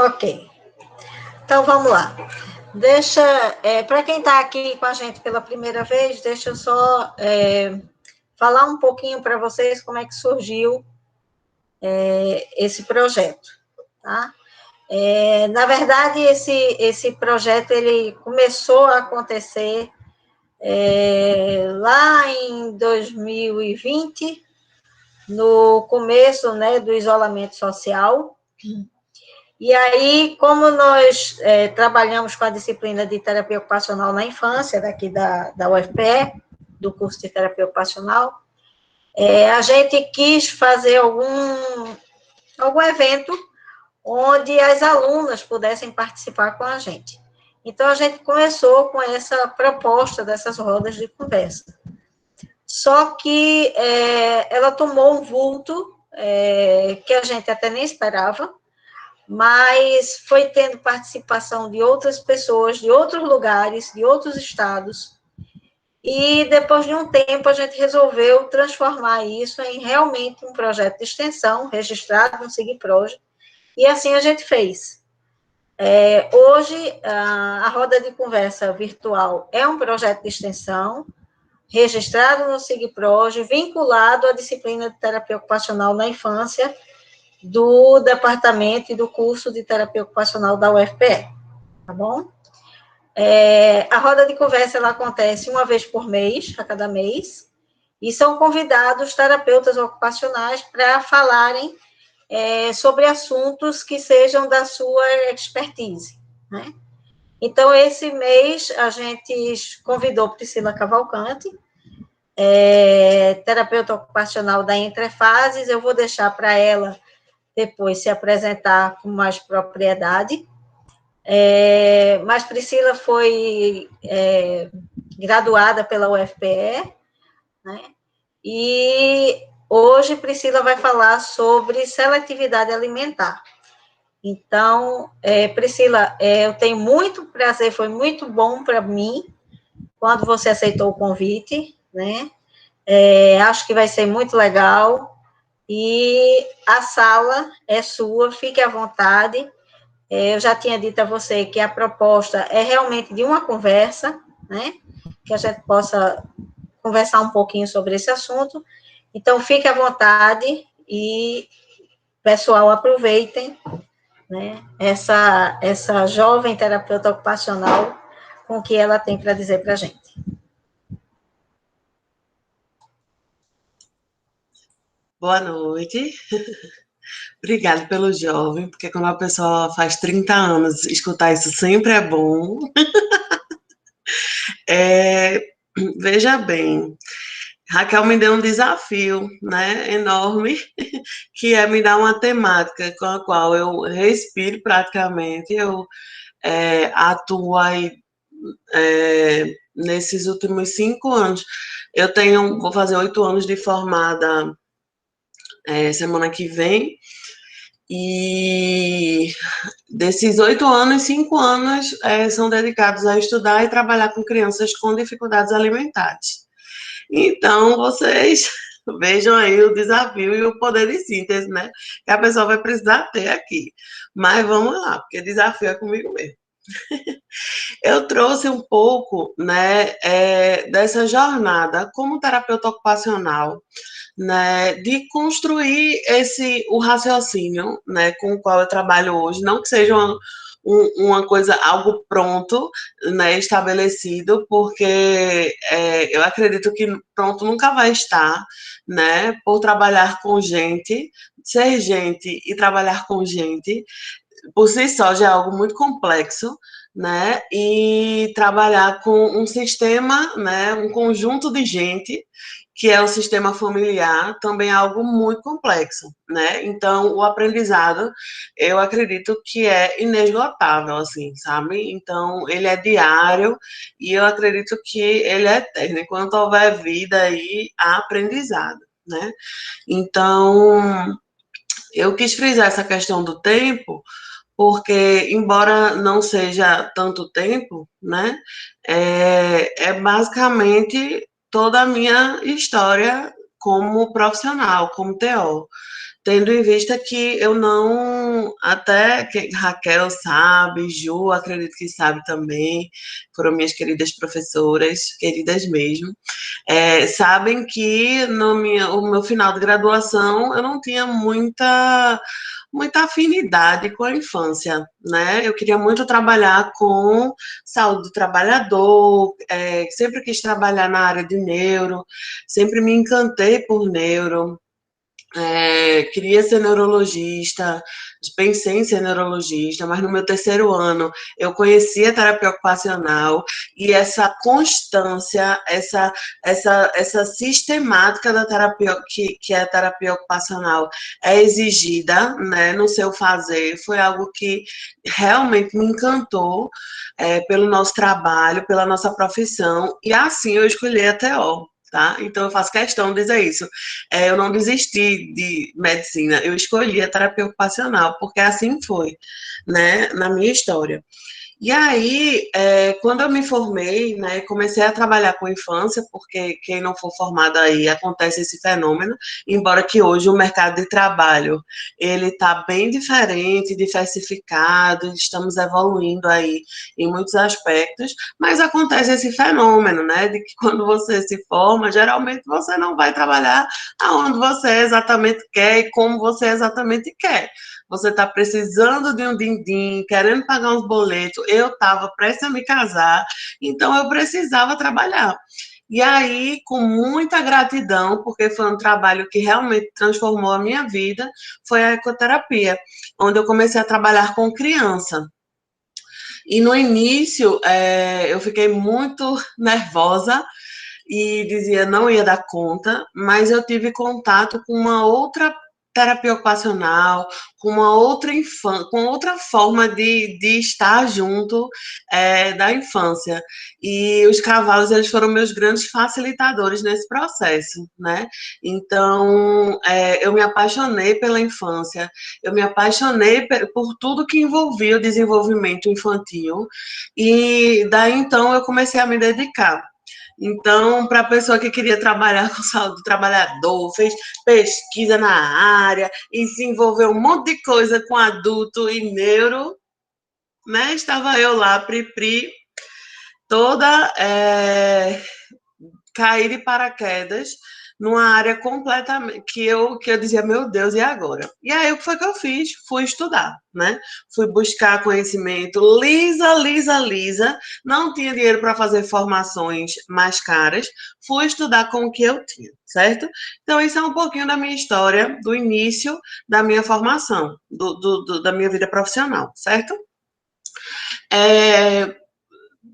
Ok. Então, vamos lá. Para quem está aqui com a gente pela primeira vez, deixa eu só falar um pouquinho para vocês como é que surgiu esse projeto, tá? Na verdade, esse projeto, ele começou a acontecer lá em 2020, no começo, né, do isolamento social. E aí, como nós trabalhamos com a disciplina de terapia ocupacional na infância, daqui da UFPE, do curso de terapia ocupacional, a gente quis fazer algum evento onde as alunas pudessem participar com a gente. Então, a gente começou com essa proposta dessas rodas de conversa. Só que ela tomou um vulto que a gente até nem esperava, mas foi tendo participação de outras pessoas, de outros lugares, de outros estados, e depois de um tempo a gente resolveu transformar isso em realmente um projeto de extensão, registrado no SIGPROJ, e assim a gente fez. Hoje, a roda de conversa virtual é um projeto de extensão, registrado no SIGPROJ, vinculado à disciplina de terapia ocupacional na infância, do departamento e do curso de terapia ocupacional da UFPE, tá bom? A roda de conversa, ela acontece uma vez por mês, a cada mês, e são convidados terapeutas ocupacionais para falarem sobre assuntos que sejam da sua expertise, né? Então, esse mês, a gente convidou Priscila Cavalcante, terapeuta ocupacional da Entre Fases. Eu vou deixar para ela depois se apresentar com mais propriedade. Mas Priscila foi graduada pela UFPE, né? E hoje Priscila vai falar sobre seletividade alimentar. Então, Priscila, eu tenho muito prazer, foi muito bom para mim quando você aceitou o convite, né? Acho que vai ser muito legal. E a sala é sua, fique à vontade. Eu já tinha dito a você que a proposta é realmente de uma conversa, né? Que a gente possa conversar um pouquinho sobre esse assunto. Então, fique à vontade e, pessoal, aproveitem, né, essa jovem terapeuta ocupacional com o que ela tem para dizer para a gente. Boa noite. Obrigada pelo jovem, porque quando a pessoa faz 30 anos, escutar isso sempre é bom. Veja bem, Raquel me deu um desafio, né, enorme, que é me dar uma temática com a qual eu respiro praticamente, eu atuo aí nesses últimos 5 anos. Vou fazer 8 anos de formada semana que vem, e desses 8 anos, 5 anos são dedicados a estudar e trabalhar com crianças com dificuldades alimentares. Então, vocês vejam aí o desafio e o poder de síntese, né? Que a pessoa vai precisar ter aqui. Mas vamos lá, porque desafio é comigo mesmo. Eu trouxe um pouco, né, dessa jornada como terapeuta ocupacional, né, de construir o raciocínio, né, com o qual eu trabalho hoje, não que seja uma coisa, algo pronto, né, estabelecido, porque eu acredito que pronto nunca vai estar, né, por trabalhar com gente, ser gente e trabalhar com gente, por si só já é algo muito complexo, né, e trabalhar com um sistema, né, um conjunto de gente, que é o sistema familiar, também é algo muito complexo, né? Então, o aprendizado, eu acredito que é inesgotável, assim, sabe? Então, ele é diário e eu acredito que ele é eterno. Enquanto houver vida aí, há aprendizado, né? Então, eu quis frisar essa questão do tempo, porque, embora não seja tanto tempo, né, é basicamente toda a minha história como profissional, como TO, tendo em vista que eu não até que Raquel sabe, Ju, acredito que sabe também, foram minhas queridas professoras, queridas mesmo, sabem que o meu final de graduação eu não tinha muita afinidade com a infância, né? Eu queria muito trabalhar com saúde do trabalhador, sempre quis trabalhar na área de neuro, sempre me encantei por neuro, queria ser neurologista, pensei em ser neurologista, mas no meu terceiro ano eu conheci a terapia ocupacional e essa constância, essa sistemática da terapia, que a terapia ocupacional é exigida, né, no seu fazer, foi algo que realmente me encantou, pelo nosso trabalho, pela nossa profissão, e assim eu escolhi a TO. Tá? Então, eu faço questão de dizer isso. Eu não desisti de medicina, eu escolhi a terapia ocupacional, porque assim foi, né, na minha história. E aí, quando eu me formei, né, comecei a trabalhar com infância, porque quem não for formado aí, acontece esse fenômeno, embora que hoje o mercado de trabalho, ele está bem diferente, diversificado, estamos evoluindo aí em muitos aspectos, mas acontece esse fenômeno, né, de que quando você se forma, geralmente você não vai trabalhar aonde você exatamente quer e como você exatamente quer. Você está precisando de um din-din, querendo pagar uns boletos. Eu estava prestes a me casar, então eu precisava trabalhar. E aí, com muita gratidão, porque foi um trabalho que realmente transformou a minha vida, foi a ecoterapia, onde eu comecei a trabalhar com criança. E no início, eu fiquei muito nervosa e dizia não ia dar conta, mas eu tive contato com uma outra terapia ocupacional, com outra forma de estar junto, da infância. E os cavalos, eles foram meus grandes facilitadores nesse processo, né? Então, eu me apaixonei pela infância, eu me apaixonei por tudo que envolvia o desenvolvimento infantil, e daí então eu comecei a me dedicar. Então, para a pessoa que queria trabalhar com saúde do trabalhador, fez pesquisa na área e se envolveu um monte de coisa com adulto e neuro, né? Estava eu lá, Pri, toda cair de paraquedas numa área completamente que eu dizia, meu Deus, e agora? E aí, o que foi que eu fiz? Fui estudar, né? Fui buscar conhecimento lisa, não tinha dinheiro para fazer formações mais caras, fui estudar com o que eu tinha, certo? Então, isso é um pouquinho da minha história, do início da minha formação, da minha vida profissional, certo?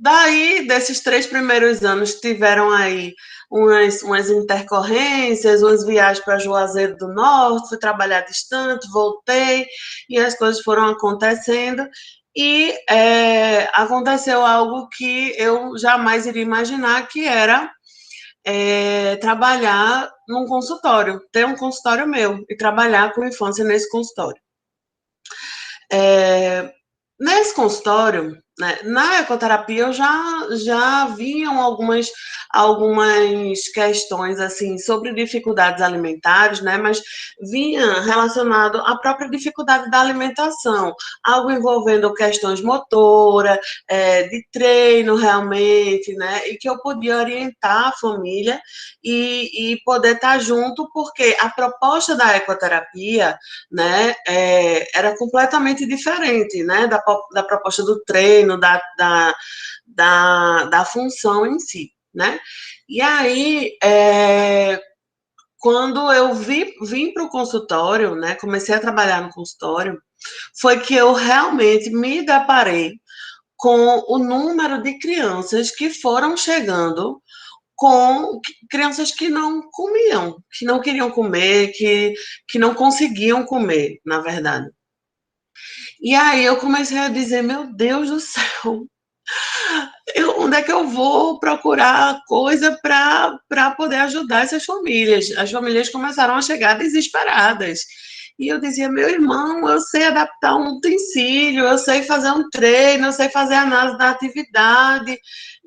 Daí, desses 3 primeiros anos, tiveram aí umas intercorrências, umas viagens para Juazeiro do Norte, fui trabalhar distante, voltei, e as coisas foram acontecendo, e aconteceu algo que eu jamais iria imaginar, que era trabalhar num consultório, ter um consultório meu, e trabalhar com infância nesse consultório. Nesse consultório, né, na ecoterapia, eu já vinham algumas questões assim sobre dificuldades alimentares, né, mas vinha relacionado à própria dificuldade da alimentação, algo envolvendo questões motora, de treino realmente, né, e que eu podia orientar a família e poder estar junto, porque a proposta da ecoterapia, né, era completamente diferente, né, da proposta do treino, da função em si, né? E aí, quando eu vim para o consultório, né, comecei a trabalhar no consultório, foi que eu realmente me deparei com o número de crianças que foram chegando, com crianças que não comiam, que não queriam comer, que não conseguiam comer, na verdade. E aí eu comecei a dizer, meu Deus do céu, onde é que eu vou procurar coisa para poder ajudar essas famílias? As famílias começaram a chegar desesperadas. E eu dizia, meu irmão, eu sei adaptar um utensílio, eu sei fazer um treino, eu sei fazer análise da atividade.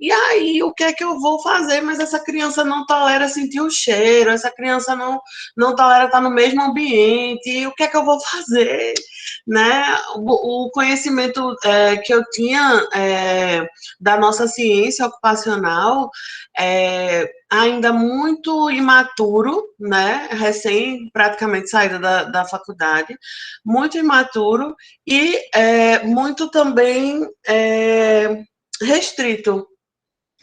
E aí, o que é que eu vou fazer? Mas essa criança não tolera sentir o cheiro, essa criança não tolera estar no mesmo ambiente, e o que é que eu vou fazer? Né? O conhecimento que eu tinha da nossa ciência ocupacional ainda muito imaturo, né? Recém praticamente saída da faculdade, muito imaturo e muito também restrito,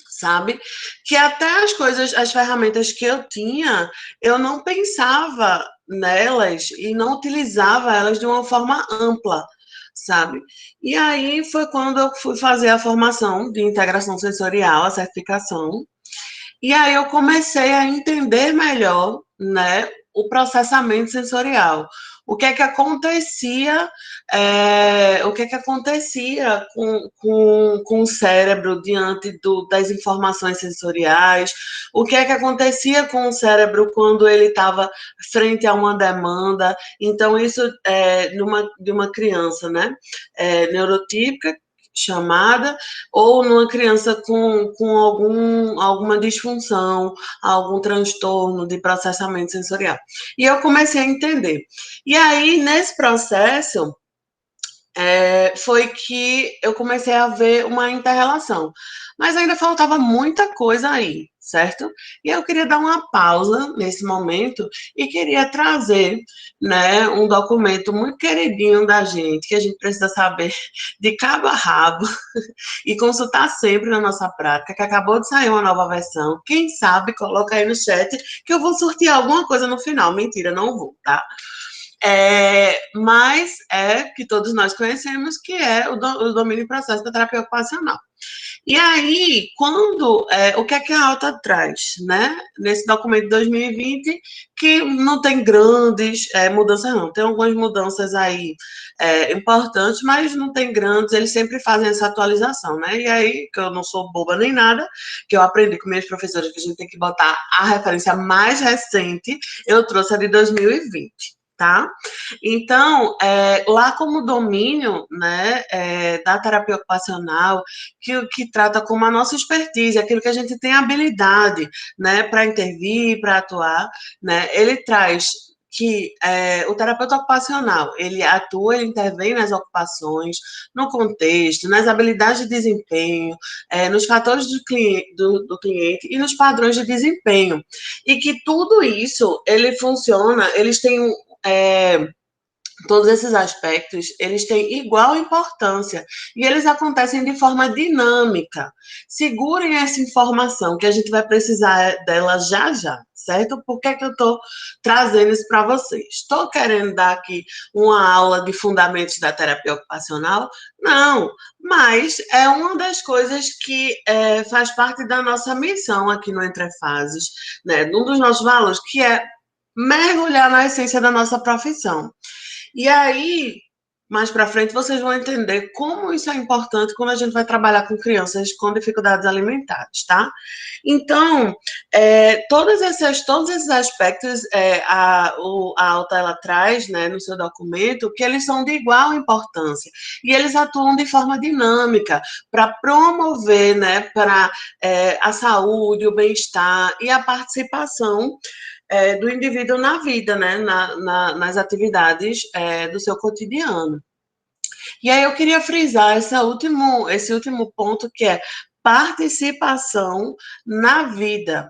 sabe? Que até as coisas, as ferramentas que eu tinha, eu não pensava nelas e não utilizava elas de uma forma ampla, sabe? E aí foi quando eu fui fazer a formação de integração sensorial, a certificação, e aí eu comecei a entender melhor, né, o processamento sensorial. O que é que acontecia com o cérebro diante das informações sensoriais, o que é que acontecia com o cérebro quando ele estava frente a uma demanda. Então, isso de uma criança, né, neurotípica, chamada, ou numa criança com alguma disfunção, algum transtorno de processamento sensorial. E eu comecei a entender. E aí, nesse processo, foi que eu comecei a ver uma inter-relação. Mas ainda faltava muita coisa aí, certo? E eu queria dar uma pausa nesse momento e queria trazer, né, um documento muito queridinho da gente, que a gente precisa saber de cabo a rabo e consultar sempre na nossa prática, que acabou de sair uma nova versão. Quem sabe, coloca aí no chat que eu vou sortear alguma coisa no final. Mentira, não vou, tá? Mas que todos nós conhecemos, que é o domínio e processo da terapia ocupacional. E aí, o que é que a alta traz, né? Nesse documento de 2020, que não tem grandes mudanças, não. Tem algumas mudanças aí importantes, mas não tem grandes, eles sempre fazem essa atualização, né? E aí, que eu não sou boba nem nada, que eu aprendi com meus professores que a gente tem que botar a referência mais recente, eu trouxe a de 2020. Tá? Então, lá como domínio, né, da terapia ocupacional, que trata como a nossa expertise, aquilo que a gente tem habilidade, né, para intervir, para atuar, né, ele traz que o terapeuta ocupacional, ele atua, ele intervém nas ocupações, no contexto, nas habilidades de desempenho, nos fatores do cliente e nos padrões de desempenho. E que tudo isso, ele funciona, eles têm todos esses aspectos, eles têm igual importância e eles acontecem de forma dinâmica. Segurem essa informação, que a gente vai precisar dela já já, certo? Por que é que eu estou trazendo isso para vocês? Estou querendo dar aqui uma aula de fundamentos da terapia ocupacional? Não, mas é uma das coisas que faz parte da nossa missão aqui no Entre Fases, né? Um dos nossos valores, que é mergulhar na essência da nossa profissão. E aí, mais para frente, vocês vão entender como isso é importante quando a gente vai trabalhar com crianças com dificuldades alimentares, tá? Então, todos esses aspectos a Alta ela traz, né, no seu documento, que eles são de igual importância e eles atuam de forma dinâmica para promover, né, para a saúde, o bem-estar e a participação do indivíduo na vida, né, nas atividades do seu cotidiano. E aí eu queria frisar esse último ponto, que é participação na vida.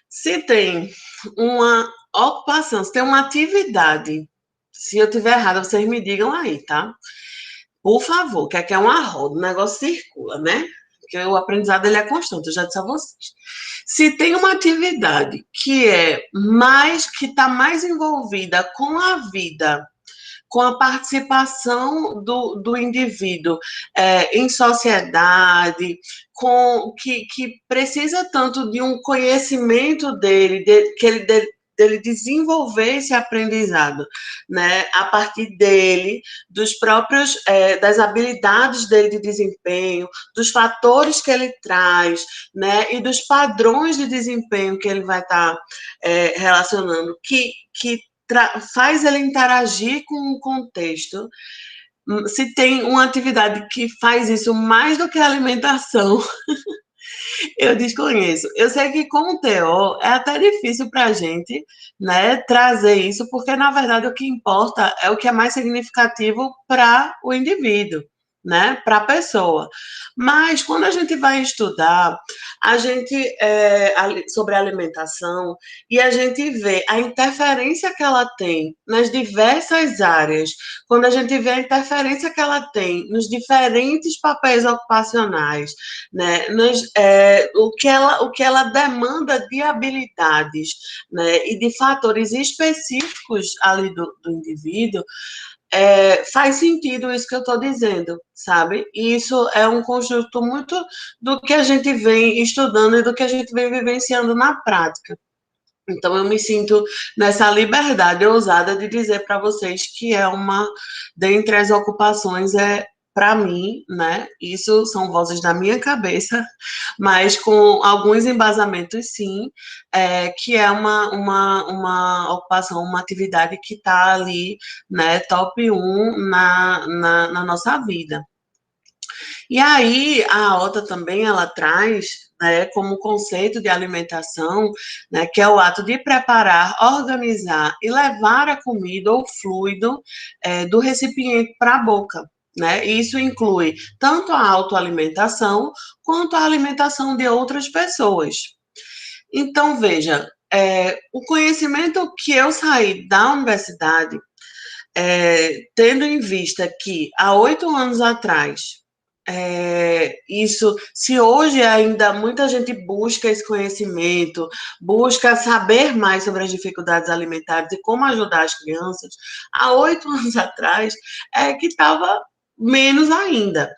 Se tem uma ocupação, se tem uma atividade, se eu tiver errada, vocês me digam aí, tá? Por favor, que aqui é uma roda, o negócio circula, né? Porque o aprendizado ele é constante, eu já disse a vocês. Se tem uma atividade que está mais envolvida com a vida, com a participação do indivíduo em sociedade, que precisa tanto de um conhecimento dele desenvolver esse aprendizado, né, a partir dele, das habilidades dele de desempenho, dos fatores que ele traz, né, e dos padrões de desempenho que ele vai estar relacionando, que faz ele interagir com o contexto. se tem uma atividade que faz isso mais do que a alimentação, eu desconheço. Eu sei que com o TO é até difícil para a gente, né, trazer isso, porque na verdade o que importa é o que é mais significativo para o indivíduo, né, para a pessoa. Mas quando a gente vai estudar, a gente sobre alimentação e a gente vê a interferência que ela tem nas diversas áreas, quando a gente vê a interferência que ela tem nos diferentes papéis ocupacionais, né, o que ela demanda de habilidades, né, e de fatores específicos ali do indivíduo, faz sentido isso que eu estou dizendo, sabe? E isso é um conjunto muito do que a gente vem estudando e do que a gente vem vivenciando na prática. Então, eu me sinto nessa liberdade ousada de dizer para vocês que é uma, dentre as ocupações, para mim, né? Isso são vozes da minha cabeça, mas com alguns embasamentos, sim, que é uma ocupação, uma atividade que está ali, né? Top 1 na nossa vida. E aí, a OTA também, ela traz, né, como conceito de alimentação, né, que é o ato de preparar, organizar e levar a comida ou fluido do recipiente para a boca. Né? Isso inclui tanto a autoalimentação quanto a alimentação de outras pessoas. Então, veja, o conhecimento que eu saí da universidade, tendo em vista que há 8 anos atrás, isso, se hoje ainda muita gente busca esse conhecimento, busca saber mais sobre as dificuldades alimentares e como ajudar as crianças, há 8 anos atrás que estava menos ainda.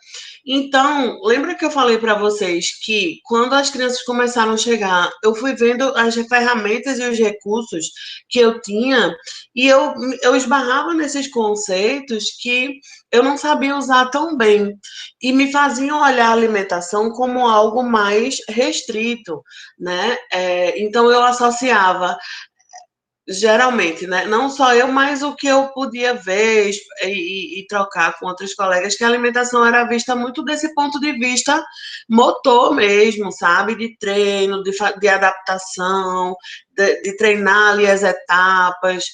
Então, lembra que eu falei para vocês que quando as crianças começaram a chegar, eu fui vendo as ferramentas e os recursos que eu tinha e eu esbarrava nesses conceitos que eu não sabia usar tão bem e me faziam olhar a alimentação como algo mais restrito, né? Então eu associava geralmente, né? Não só eu, mas o que eu podia ver e trocar com outros colegas, que a alimentação era vista muito desse ponto de vista motor mesmo, sabe? De treino, de adaptação, de treinar ali as etapas,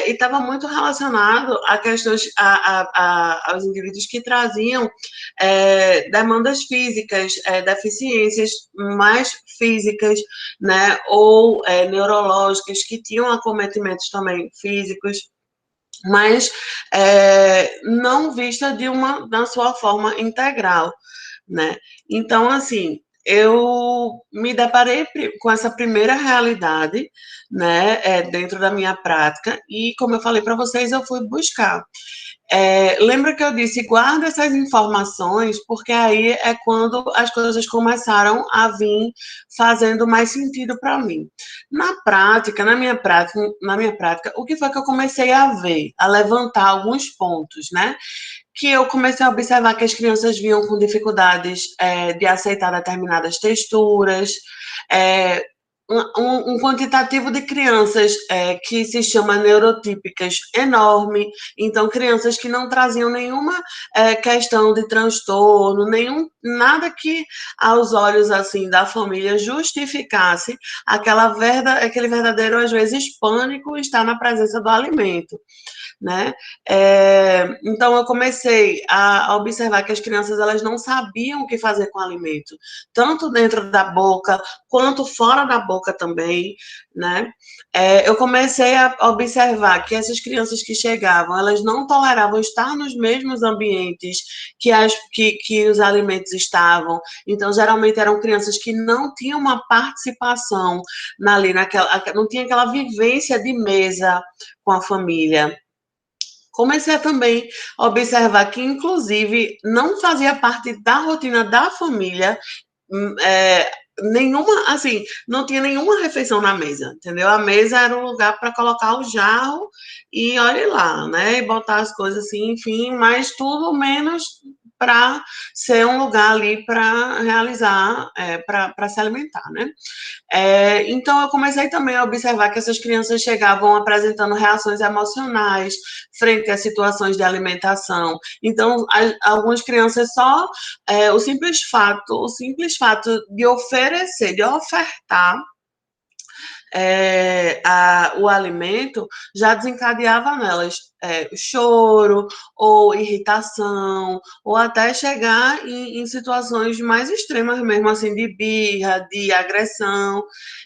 e estava muito relacionado a questões, aos indivíduos que traziam demandas físicas, deficiências mais físicas, né, ou neurológicas, que tinham acometimentos também físicos, mas não vista da sua forma integral, né? Então, assim, eu me deparei com essa primeira realidade, né, dentro da minha prática, e como eu falei para vocês, eu fui buscar. Lembra que eu disse, guarda essas informações, porque aí é quando as coisas começaram a vir fazendo mais sentido para mim. Na minha prática, o que foi que eu comecei a ver, a levantar alguns pontos, né? Que eu comecei a observar que as crianças vinham com dificuldades de aceitar determinadas texturas, é, um quantitativo de crianças que se chama neurotípicas enorme, então crianças que não traziam nenhuma questão de transtorno, nada que aos olhos assim da família justificasse aquele verdadeiro, às vezes, pânico estar na presença do alimento. Né? Então eu comecei a observar que as crianças elas não sabiam o que fazer com o alimento, tanto dentro da boca quanto fora da boca também, né? Eu comecei a observar que essas crianças que chegavam, elas não toleravam estar nos mesmos ambientes que os alimentos estavam. Então geralmente eram crianças que não tinham uma participação não tinha aquela vivência de mesa com a família. Comecei a também observar que, inclusive, não fazia parte da rotina da família, nenhuma, assim, não tinha nenhuma refeição na mesa, entendeu? A mesa era um lugar para colocar o jarro e olhe lá, né? E botar as coisas assim, enfim, mas tudo menos para ser um lugar ali para realizar, para se alimentar, né? Então, eu comecei também a observar que essas crianças chegavam apresentando reações emocionais frente a situações de alimentação. Então, algumas crianças só o simples fato de oferecer, de ofertar o alimento já desencadeava nelas choro ou irritação, ou até chegar em situações mais extremas mesmo, assim, de birra, de agressão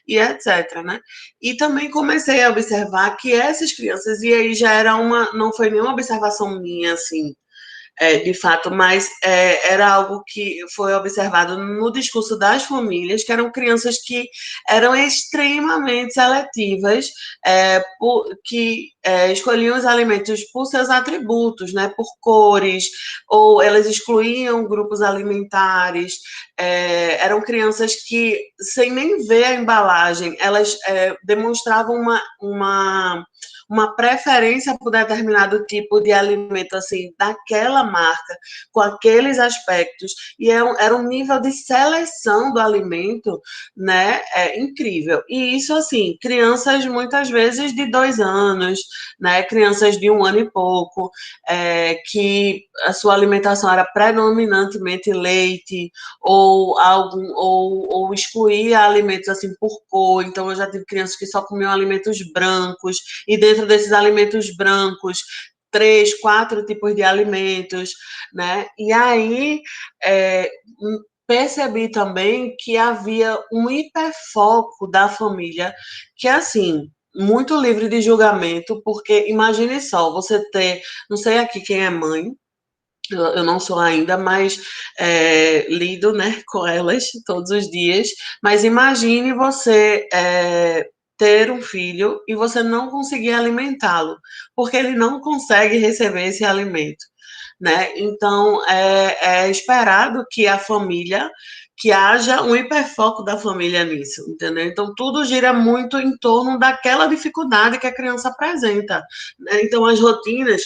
e etc, né? E também comecei a observar que essas crianças, e aí já era não foi nenhuma observação minha, assim, de fato, mas era algo que foi observado no discurso das famílias, que eram crianças que eram extremamente seletivas, que escolhiam os alimentos por seus atributos, né, por cores, ou elas excluíam grupos alimentares, eram crianças que, sem nem ver a embalagem, elas demonstravam uma preferência por determinado tipo de alimento, assim, daquela marca, com aqueles aspectos, e era um nível de seleção do alimento, né, incrível. E isso, assim, crianças muitas vezes de 2 anos, né, crianças de 1 ano e pouco, que a sua alimentação era predominantemente leite, ou excluía alimentos, assim, por cor. Então, eu já tive crianças que só comiam alimentos brancos, e dentro desses alimentos brancos, 3, 4 tipos de alimentos, né? E aí percebi também que havia um hiperfoco da família, que é assim, muito livre de julgamento, porque imagine só, você ter, não sei aqui quem é mãe, eu não sou ainda, mas lido, né, com elas todos os dias. Mas imagine você ter um filho e você não conseguir alimentá-lo, porque ele não consegue receber esse alimento, né? Então, é esperado que a família, que haja um hiperfoco da família nisso, entendeu? Então, tudo gira muito em torno daquela dificuldade que a criança apresenta, né? Então, as rotinas,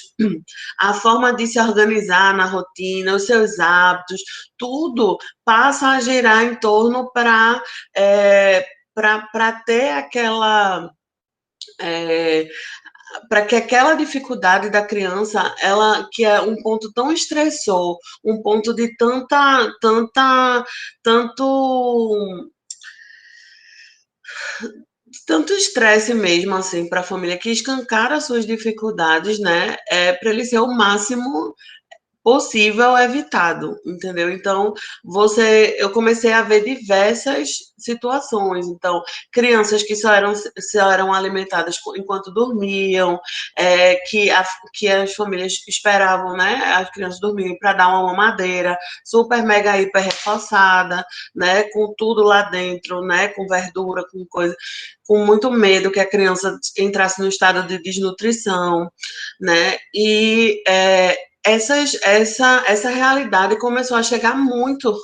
a forma de se organizar na rotina, os seus hábitos, tudo passa a girar em torno para ter aquela para que aquela dificuldade da criança, ela que é um ponto tão estressor, um ponto de tanto tanto estresse mesmo assim para a família que escancara suas dificuldades, né? Para ele ser o máximo possível evitado, entendeu? Então, eu comecei a ver diversas situações. Então, crianças que só eram alimentadas enquanto dormiam, que as famílias esperavam, né, as crianças dormirem para dar uma mamadeira super, mega, hiper reforçada, né, com tudo lá dentro, né, com verdura, com coisa, com muito medo que a criança entrasse no estado de desnutrição, né, e essa realidade começou a chegar muito,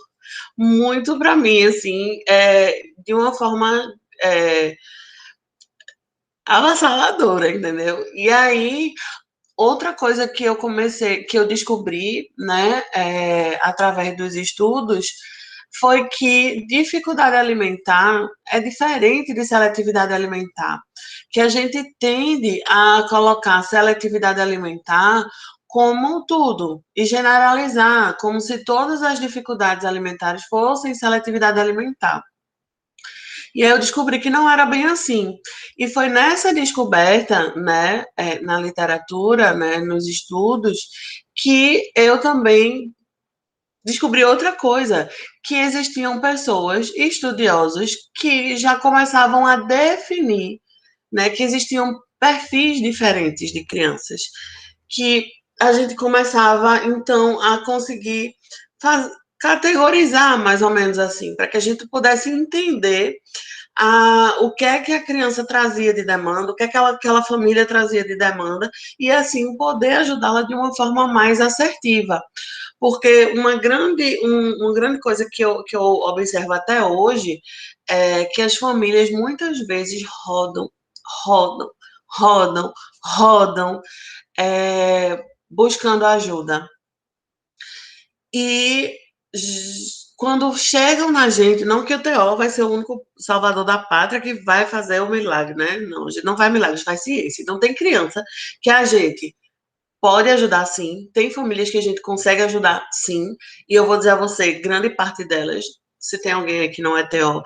muito para mim, assim, de uma forma avassaladora, entendeu? E aí, outra coisa que eu descobri, né, através dos estudos, foi que dificuldade alimentar é diferente de seletividade alimentar, que a gente tende a colocar seletividade alimentar como tudo e generalizar, como se todas as dificuldades alimentares fossem seletividade alimentar. E aí eu descobri que não era bem assim. E foi nessa descoberta, né, na literatura, né, nos estudos, que eu também descobri outra coisa, que existiam pessoas, estudiosos, que já começavam a definir, né, que existiam perfis diferentes de crianças, que a gente começava, então, a conseguir categorizar, mais ou menos assim, para que a gente pudesse entender o que a criança trazia de demanda, o que aquela família trazia de demanda, e assim poder ajudá-la de uma forma mais assertiva. Porque uma grande coisa que eu observo até hoje é que as famílias muitas vezes rodam, rodam, rodam, buscando ajuda. E quando chegam na gente, não que o TO vai ser o único salvador da pátria que vai fazer o milagre, né? Não, a gente não faz milagre, a gente faz ciência. Então, tem criança que a gente pode ajudar, sim. Tem famílias que a gente consegue ajudar, sim. E eu vou dizer a você, grande parte delas, se tem alguém aí que não é TO,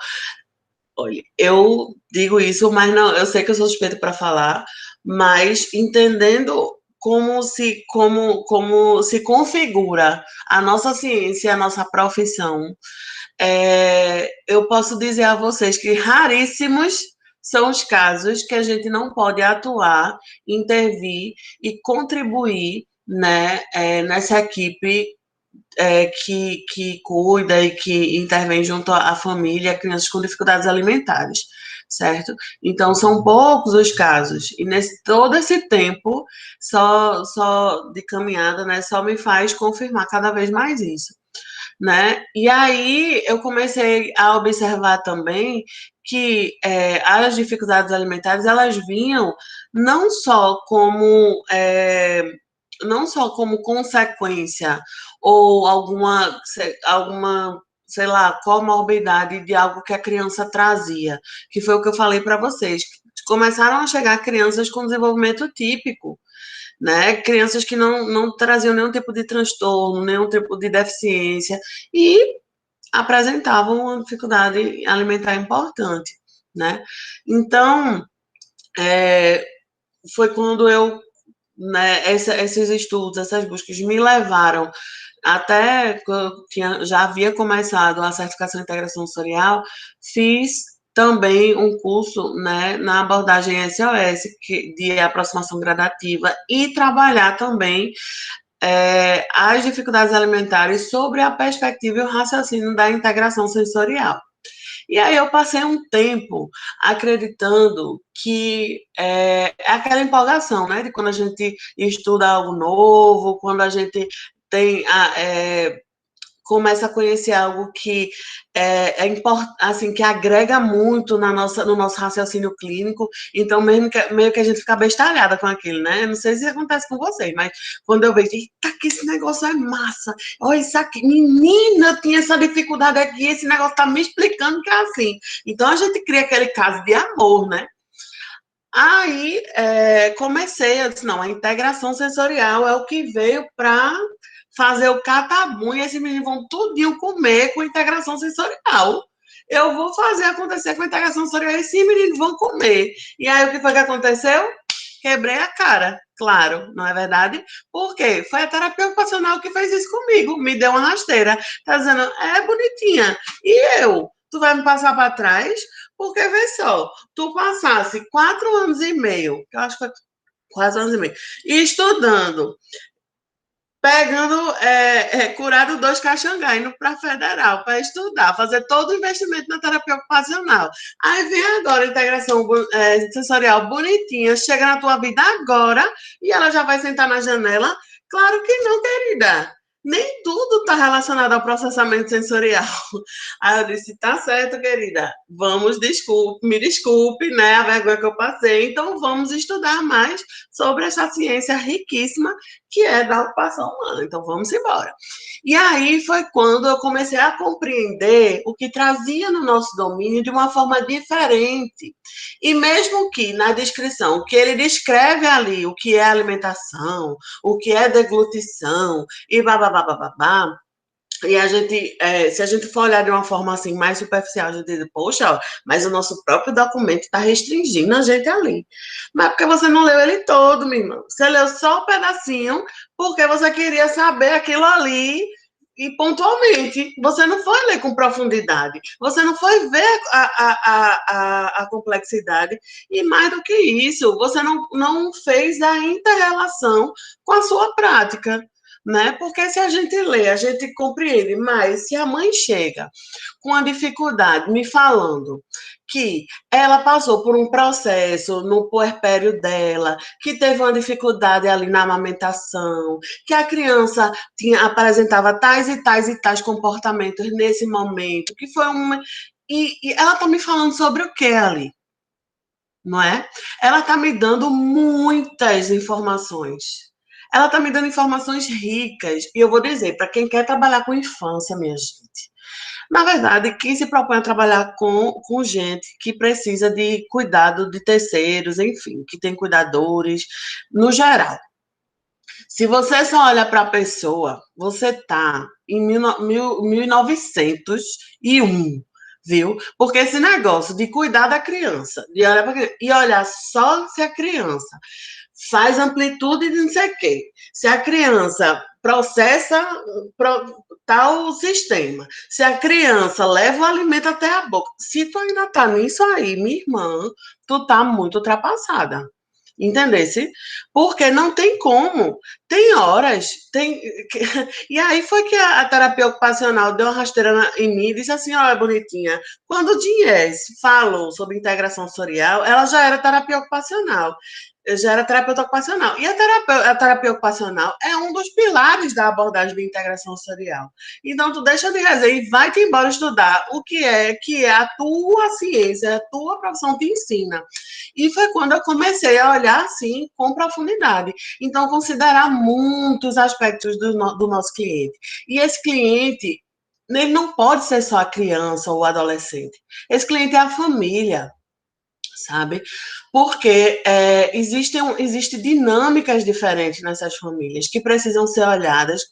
olha, eu digo isso, mas não, eu sei que eu sou suspeita para falar, mas entendendo como se configura a nossa ciência, a nossa profissão, eu posso dizer a vocês que raríssimos são os casos que a gente não pode atuar, intervir e contribuir, né, nessa equipe que cuida e que intervém junto à família, crianças com dificuldades alimentares, certo? Então, são poucos os casos. E nesse todo esse tempo, só de caminhada, né, só me faz confirmar cada vez mais isso, né? E aí eu comecei a observar também que as dificuldades alimentares, elas vinham não só como não só como consequência ou alguma, sei lá, comorbidade de algo que a criança trazia, que foi o que eu falei para vocês. Começaram a chegar crianças com desenvolvimento típico, né? Crianças que não traziam nenhum tipo de transtorno, nenhum tipo de deficiência e apresentavam uma dificuldade alimentar importante, né? Então, foi quando eu, né, esses estudos, essas buscas me levaram até que eu já havia começado a certificação de integração sensorial, fiz também um curso, né, na abordagem SOS, de aproximação gradativa, e trabalhar também as dificuldades alimentares sobre a perspectiva e o raciocínio da integração sensorial. E aí eu passei um tempo acreditando que é aquela empolgação, né? De quando a gente estuda algo novo, quando a gente tem começa a conhecer algo que assim, que agrega muito no nosso raciocínio clínico, então meio que a gente fica bestalhada com aquilo, né? Não sei se acontece com vocês, mas quando eu vejo, eita, que esse negócio é massa, olha isso aqui, menina, eu tinha essa dificuldade aqui, esse negócio tá me explicando que é assim. Então a gente cria aquele caso de amor, né? Aí comecei, eu disse, não, a integração sensorial é o que veio para fazer o catabu e esses meninos vão tudinho comer com integração sensorial. Eu vou fazer acontecer com a integração sensorial e esses meninos vão comer. E aí o que foi que aconteceu? Quebrei a cara, claro, não é verdade? Por quê? Foi a terapia ocupacional que fez isso comigo, me deu uma rasteira. Tá dizendo, bonitinha. E eu? Tu vai me passar para trás? Porque, vê só, tu passasse 4 anos e meio, que eu acho que foi 4 anos e meio, estudando, pegando, curado 2 Caxangá, indo para a federal para estudar, fazer todo o investimento na terapia ocupacional. Aí vem agora a integração sensorial bonitinha, chega na tua vida agora e ela já vai sentar na janela. Claro que não, querida. Nem tudo está relacionado ao processamento sensorial. Aí eu disse, tá certo, querida. Me desculpe, né, a vergonha que eu passei. Então, vamos estudar mais sobre essa ciência riquíssima que é da ocupação humana. Então, vamos embora. E aí foi quando eu comecei a compreender o que trazia no nosso domínio de uma forma diferente. E mesmo que na descrição, que ele descreve ali o que é alimentação, o que é deglutição e babá, e a gente, se a gente for olhar de uma forma assim mais superficial, a gente diz, poxa, mas o nosso próprio documento está restringindo a gente ali. Mas porque você não leu ele todo, minha irmã. Você leu só um pedacinho, porque você queria saber aquilo ali e pontualmente. Você não foi ler com profundidade. Você não foi ver a complexidade. E mais do que isso, você não fez a inter-relação com a sua prática, né? Porque se a gente lê, a gente compreende, mas se a mãe chega com a dificuldade me falando que ela passou por um processo no puerpério dela, que teve uma dificuldade ali na amamentação, que a criança apresentava tais e tais e tais comportamentos nesse momento, que foi uma. E ela está me falando sobre o que ali? Não é? Ela está me dando muitas informações. ela está me dando informações ricas, e eu vou dizer, para quem quer trabalhar com infância, minha gente, na verdade, quem se propõe a trabalhar com gente que precisa de cuidado de terceiros, enfim, que tem cuidadores, no geral. Se você só olha para a pessoa, você está em 1901, viu? Porque esse negócio de cuidar da criança, de olhar pra criança, e olhar só se a criança faz amplitude de não sei o quê, se a criança processa tal sistema, se a criança leva o alimento até a boca, se tu ainda tá nisso aí, minha irmã, tu tá muito ultrapassada. Entendesse? Porque não tem como. Tem horas, tem. E aí foi que a terapia ocupacional deu uma rasteira em mim e disse assim: olha, bonitinha, quando o Dias falou sobre integração sensorial, ela já era terapia ocupacional. Eu já era terapeuta ocupacional. E a terapia ocupacional é um dos pilares da abordagem de integração sensorial. Então, tu deixa de resenha e vai-te embora estudar o que é a tua ciência, a tua profissão te ensina. E foi quando eu comecei a olhar assim com profundidade. Então, considerar muitos aspectos do nosso cliente. E esse cliente, ele não pode ser só a criança ou o adolescente. Esse cliente é a família, sabe? Porque existem dinâmicas diferentes nessas famílias que precisam ser olhadas, que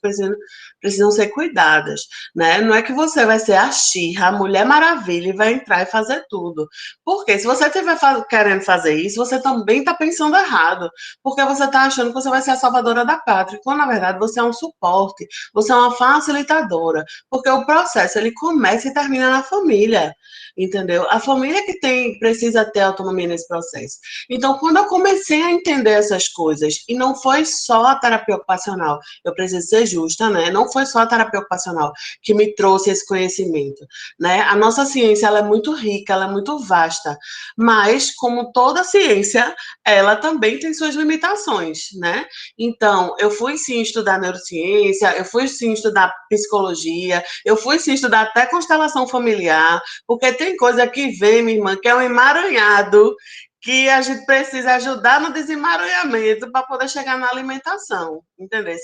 precisam ser cuidadas, né? Não é que você vai ser a Xirra, a Mulher Maravilha, e vai entrar e fazer tudo. Porque se você estiver querendo fazer isso, você também está pensando errado, porque você está achando que você vai ser a salvadora da pátria, quando na verdade você é um suporte, você é uma facilitadora, porque o processo ele começa e termina na família, entendeu? A família que precisa ter autonomia nesse processo. Então, quando eu comecei a entender essas coisas, e não foi só a terapia ocupacional, eu preciso ser justa, né? Não foi só a terapia ocupacional que me trouxe esse conhecimento, né? A nossa ciência, ela é muito rica, ela é muito vasta, mas, como toda ciência, ela também tem suas limitações, né? Então, eu fui sim estudar neurociência, eu fui sim estudar psicologia, eu fui sim estudar até constelação familiar, porque tem coisa que vem, minha irmã, que é um emaranhado, que a gente precisa ajudar no desemaranhamento para poder chegar na alimentação, entendeu?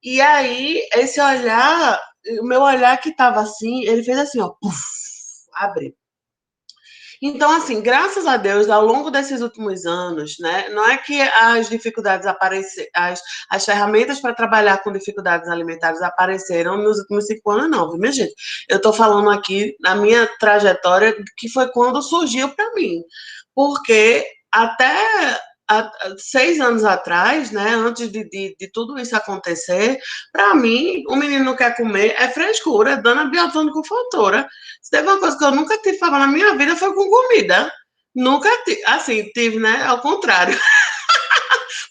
E aí, esse olhar, o meu olhar que estava assim, ele fez assim, ó, puff, abriu. Então, assim, graças a Deus, ao longo desses últimos anos, né, não é que as dificuldades apareceram, as ferramentas para trabalhar com dificuldades alimentares apareceram nos últimos 5 anos, não, viu, minha gente? Eu estou falando aqui na minha trajetória, que foi quando surgiu para mim. Porque até 6 anos atrás, né, antes de tudo isso acontecer, para mim, o menino não quer comer, é frescura, é dana biotônico fatora. Se teve uma coisa que eu nunca tive problema na minha vida, foi com comida. Nunca tive, assim, tive, né, ao contrário.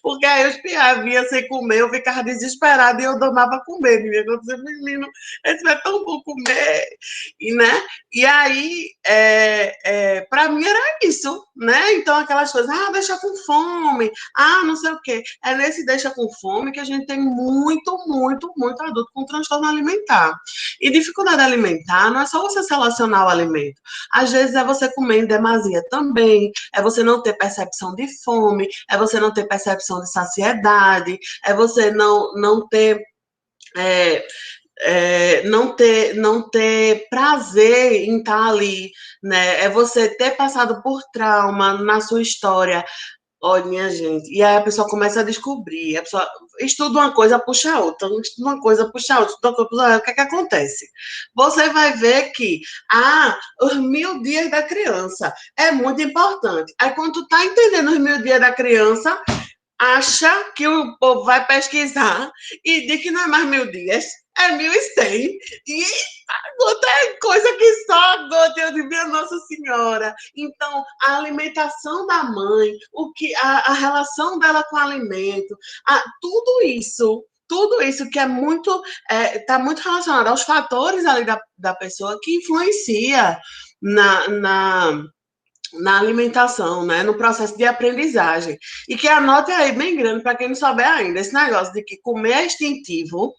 Porque aí os piá vinham sem comer, eu ficava desesperada e eu domava comer. Eu dizia, menino, esse vai tão bom comer. E, né? E aí, para mim era isso, né? Então, aquelas coisas, deixa com fome, não sei o quê. É nesse deixa com fome que a gente tem muito, muito, muito adulto com transtorno alimentar. E dificuldade alimentar não é só você selecionar o alimento. Às vezes é você comer em demasia também, é você não ter percepção de fome, é você não ter percepção de saciedade, é você não ter não ter prazer em estar ali, né? É você ter passado por trauma na sua história. Olha, minha gente, e aí a pessoa começa a descobrir, a pessoa estuda uma coisa, puxa a outra, estuda uma coisa, puxa a outra, estuda uma coisa, puxa a outra, o que é que acontece? Você vai ver que, os 1.000 dias da criança é muito importante. Aí quando tu tá entendendo os 1.000 dias da criança, acha que o povo vai pesquisar e diz que não é mais 1.000 dias, é 1.100. E gota é coisa que só a gota, eu digo, minha Nossa Senhora. Então, a alimentação da mãe, a relação dela com o alimento, tudo isso que é muito, está muito relacionado aos fatores ali da pessoa que influencia na alimentação, né? No processo de aprendizagem. E que anote aí bem grande, para quem não souber ainda, esse negócio de que comer é instintivo,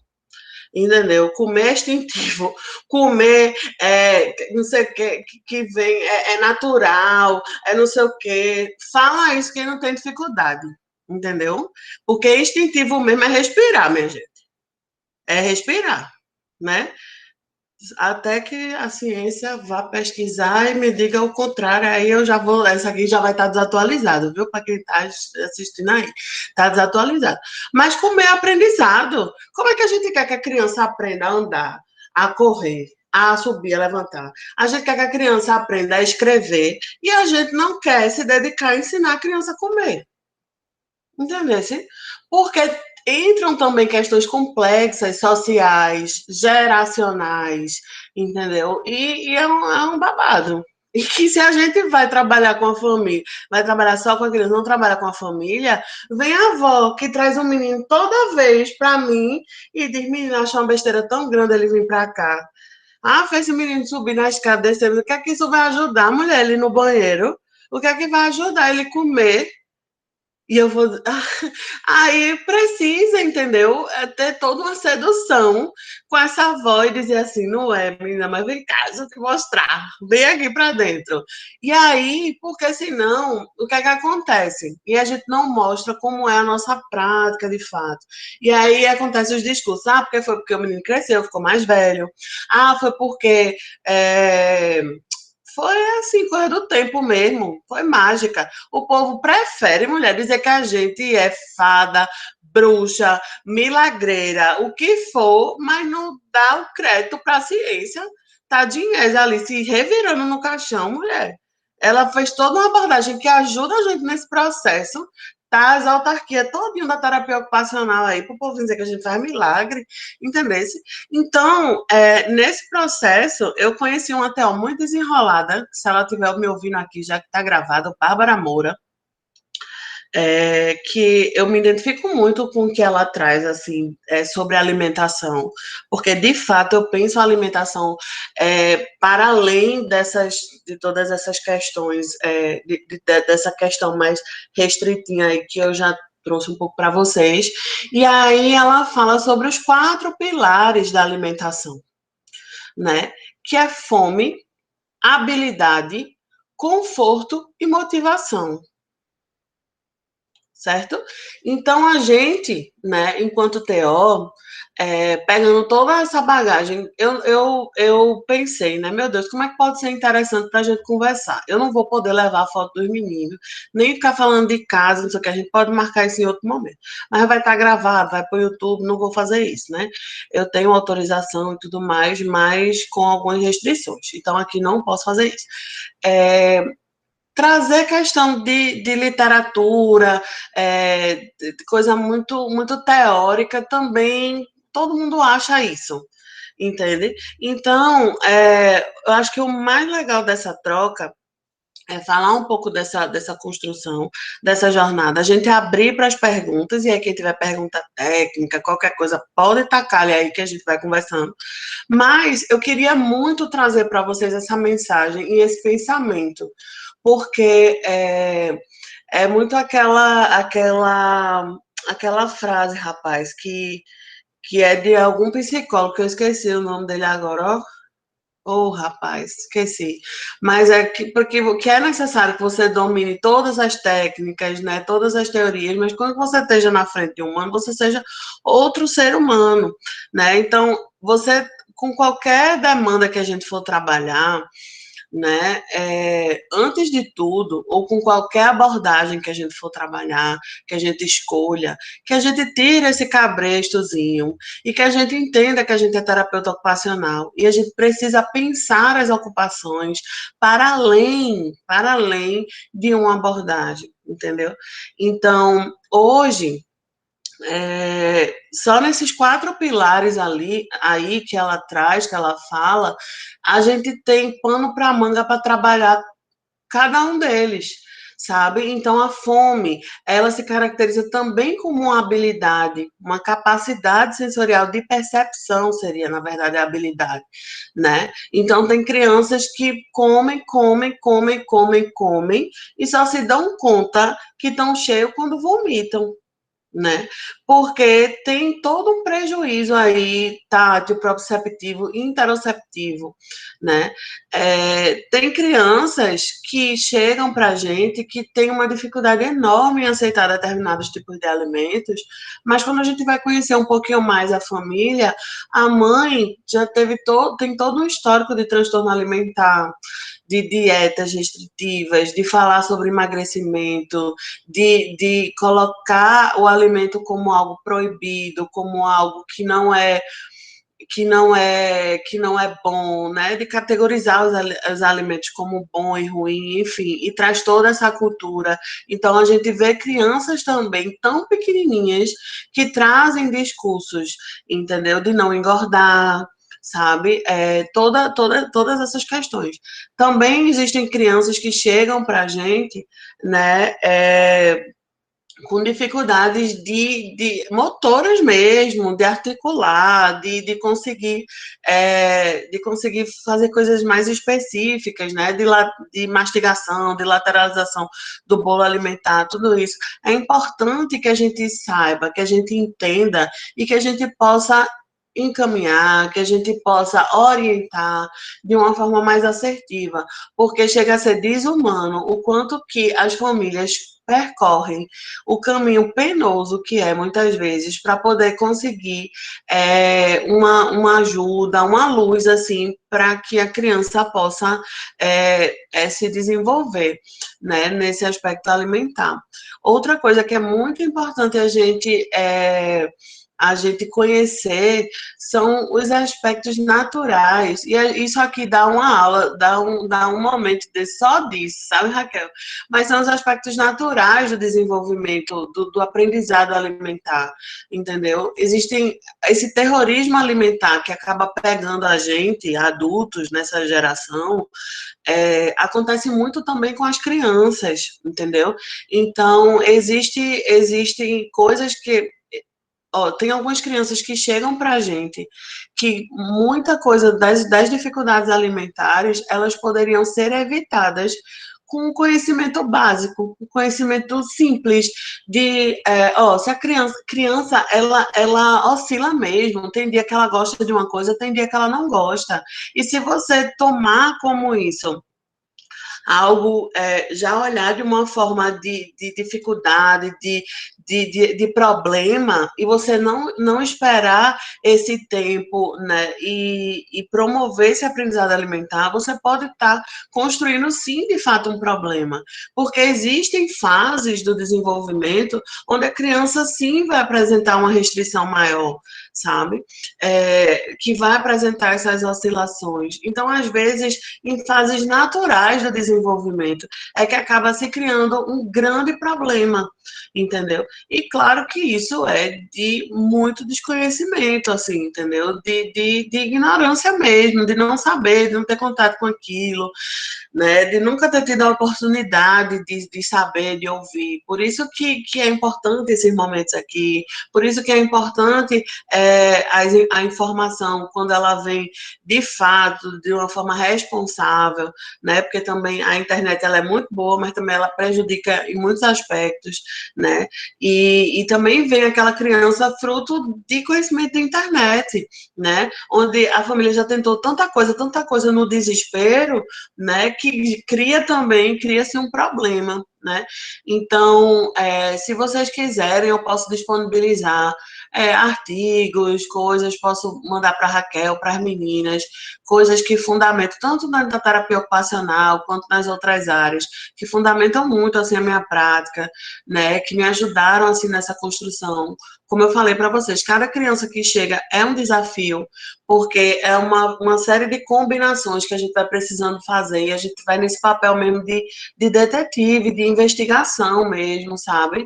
entendeu? Comer é instintivo, comer não sei o que vem, é natural, é não sei o que. Fala isso quem não tem dificuldade. entendeu? Porque instintivo mesmo é respirar, minha gente. É respirar, né? Até que a ciência vá pesquisar e me diga o contrário, aí eu já vou, essa aqui já vai estar desatualizada, viu? Para quem está assistindo aí, está desatualizado. Mas comer é aprendizado. Como é que a gente quer que a criança aprenda a andar, a correr, a subir, a levantar? A gente quer que a criança aprenda a escrever e a gente não quer se dedicar a ensinar a criança a comer. Entendeu? Porque entram também questões complexas, sociais, geracionais, entendeu? E é um babado. E que se a gente vai trabalhar com a família, vai trabalhar só com a criança, não trabalha com a família, vem a avó que traz um menino toda vez para mim e diz: menino, achou uma besteira tão grande ele vir para cá. Ah, fez esse menino subir na escada, descer. O que é que isso vai ajudar, mulher, ele no banheiro? O que é que vai ajudar ele comer? E eu vou. Aí precisa, entendeu? É ter toda uma sedução com essa voz e dizer assim: não é, menina, mas vem cá, deixa eu te mostrar. Vem aqui para dentro. E aí, porque senão, o que é que acontece? E a gente não mostra como é a nossa prática de fato. E aí acontece os discursos: ah, foi porque o menino cresceu, ficou mais velho. Ah, foi porque. Foi assim, coisa do tempo mesmo, foi mágica. O povo prefere, mulher, dizer que a gente é fada, bruxa, milagreira, o que for, mas não dá o crédito para a ciência. Tadinha, ali se revirando no caixão, mulher. Ela fez toda uma abordagem que ajuda a gente nesse processo, tá? As autarquias todinho da terapia ocupacional aí, para o povo dizer que a gente faz milagre, entendeu? Então, nesse processo, eu conheci uma TO muito desenrolada, se ela estiver me ouvindo aqui, já que está gravado, Bárbara Moura, que eu me identifico muito com o que ela traz, assim, sobre alimentação, porque, de fato, eu penso a alimentação para além de todas essas questões, dessa questão mais restritinha aí, que eu já trouxe um pouco para vocês, e aí ela fala sobre os 4 pilares da alimentação, né? Que é fome, habilidade, conforto e motivação, certo? Então a gente, né, enquanto TO, pegando toda essa bagagem, eu pensei, né, meu Deus, como é que pode ser interessante para a gente conversar? Eu não vou poder levar a foto dos meninos, nem ficar falando de casa, não sei o que, a gente pode marcar isso em outro momento. Mas vai estar gravado, vai para o YouTube, não vou fazer isso, né? Eu tenho autorização e tudo mais, mas com algumas restrições. Então aqui não posso fazer isso. Trazer questão de literatura, coisa muito, muito teórica também, todo mundo acha isso, entende? Então, eu acho que o mais legal dessa troca é falar um pouco dessa construção, dessa jornada, a gente abrir para as perguntas, e aí quem tiver pergunta técnica, qualquer coisa, pode tacar aí que a gente vai conversando. Mas eu queria muito trazer para vocês essa mensagem e esse pensamento, porque é muito aquela frase, rapaz, que é de algum psicólogo, que eu esqueci o nome dele agora, ó. Oh, rapaz, esqueci. Mas porque o que é necessário que você domine todas as técnicas, né, todas as teorias, mas quando você esteja na frente de um humano, você seja outro ser humano, né? Então, você, com qualquer demanda que a gente for trabalhar, né? Antes de tudo, ou com qualquer abordagem que a gente for trabalhar, que a gente escolha, que a gente tire esse cabrestozinho e que a gente entenda que a gente é terapeuta ocupacional e a gente precisa pensar as ocupações para além de uma abordagem, entendeu? Então, hoje só nesses 4 pilares aí que ela traz, que ela fala, a gente tem pano para manga para trabalhar cada um deles, sabe? Então a fome, ela se caracteriza também como uma habilidade, uma capacidade sensorial de percepção seria, na verdade, a habilidade, né? Então tem crianças que comem, comem, comem, comem, comem e só se dão conta que estão cheios quando vomitam, né? Porque tem todo um prejuízo aí, tátil, proprioceptivo, interoceptivo, né? Tem crianças que chegam para a gente que tem uma dificuldade enorme em aceitar determinados tipos de alimentos, mas quando a gente vai conhecer um pouquinho mais a família, a mãe já tem todo um histórico de transtorno alimentar, de dietas restritivas, de falar sobre emagrecimento, de colocar o alimento como algo proibido, como algo que não é bom, né? De categorizar os alimentos como bom e ruim, enfim, e traz toda essa cultura. Então a gente vê crianças também tão pequenininhas que trazem discursos, entendeu? De não engordar, sabe? Todas essas questões. Também existem crianças que chegam para a gente, né? Com dificuldades de motoras mesmo, de articular, de conseguir fazer coisas mais específicas, né? De mastigação, de lateralização do bolo alimentar, tudo isso. É importante que a gente saiba, que a gente entenda e que a gente possa encaminhar, que a gente possa orientar de uma forma mais assertiva, porque chega a ser desumano o quanto que as famílias percorrem o caminho penoso que é, muitas vezes, para poder conseguir uma ajuda, uma luz, assim, para que a criança possa se desenvolver, né, nesse aspecto alimentar. Outra coisa que é muito importante a gente conhecer são os aspectos naturais. E isso aqui dá uma aula, dá um momento só disso, sabe, Raquel? Mas são os aspectos naturais do desenvolvimento, do aprendizado alimentar, entendeu? Existem esse terrorismo alimentar que acaba pegando a gente, adultos, nessa geração, acontece muito também com as crianças, entendeu? Então, existem coisas que tem algumas crianças que chegam para a gente que muita coisa das dificuldades alimentares, elas poderiam ser evitadas com um conhecimento básico, um conhecimento simples se a criança ela oscila mesmo, tem dia que ela gosta de uma coisa, tem dia que ela não gosta. E se você tomar como isso algo, já olhar de uma forma de dificuldade, de problema, e você não esperar esse tempo, né, e promover esse aprendizado alimentar, você pode estar construindo, sim, de fato, um problema. Porque existem fases do desenvolvimento onde a criança, sim, vai apresentar uma restrição maior, sabe? Que vai apresentar essas oscilações. Então, às vezes, em fases naturais do desenvolvimento, é que acaba se criando um grande problema, entendeu? E claro que isso é de muito desconhecimento, assim, entendeu? De ignorância mesmo, de não saber, de não ter contato com aquilo, né? De nunca ter tido a oportunidade de saber, de ouvir. Por isso que é importante esses momentos aqui, por isso que é importante a informação, quando ela vem de fato, de uma forma responsável, né? Porque também a internet ela é muito boa, mas também ela prejudica em muitos aspectos, né? E também vem aquela criança fruto de conhecimento da internet, né? Onde a família já tentou tanta coisa no desespero, né? Que cria-se um problema, né? Então, se vocês quiserem, eu posso disponibilizar artigos, coisas, posso mandar para a Raquel, para as meninas, coisas que fundamentam, tanto na terapia ocupacional, quanto nas outras áreas, que fundamentam muito, assim, a minha prática, né, que me ajudaram, assim, nessa construção. Como eu falei para vocês, cada criança que chega é um desafio, porque é uma série de combinações que a gente vai precisando fazer, e a gente vai nesse papel mesmo de detetive, de investigação mesmo, sabe?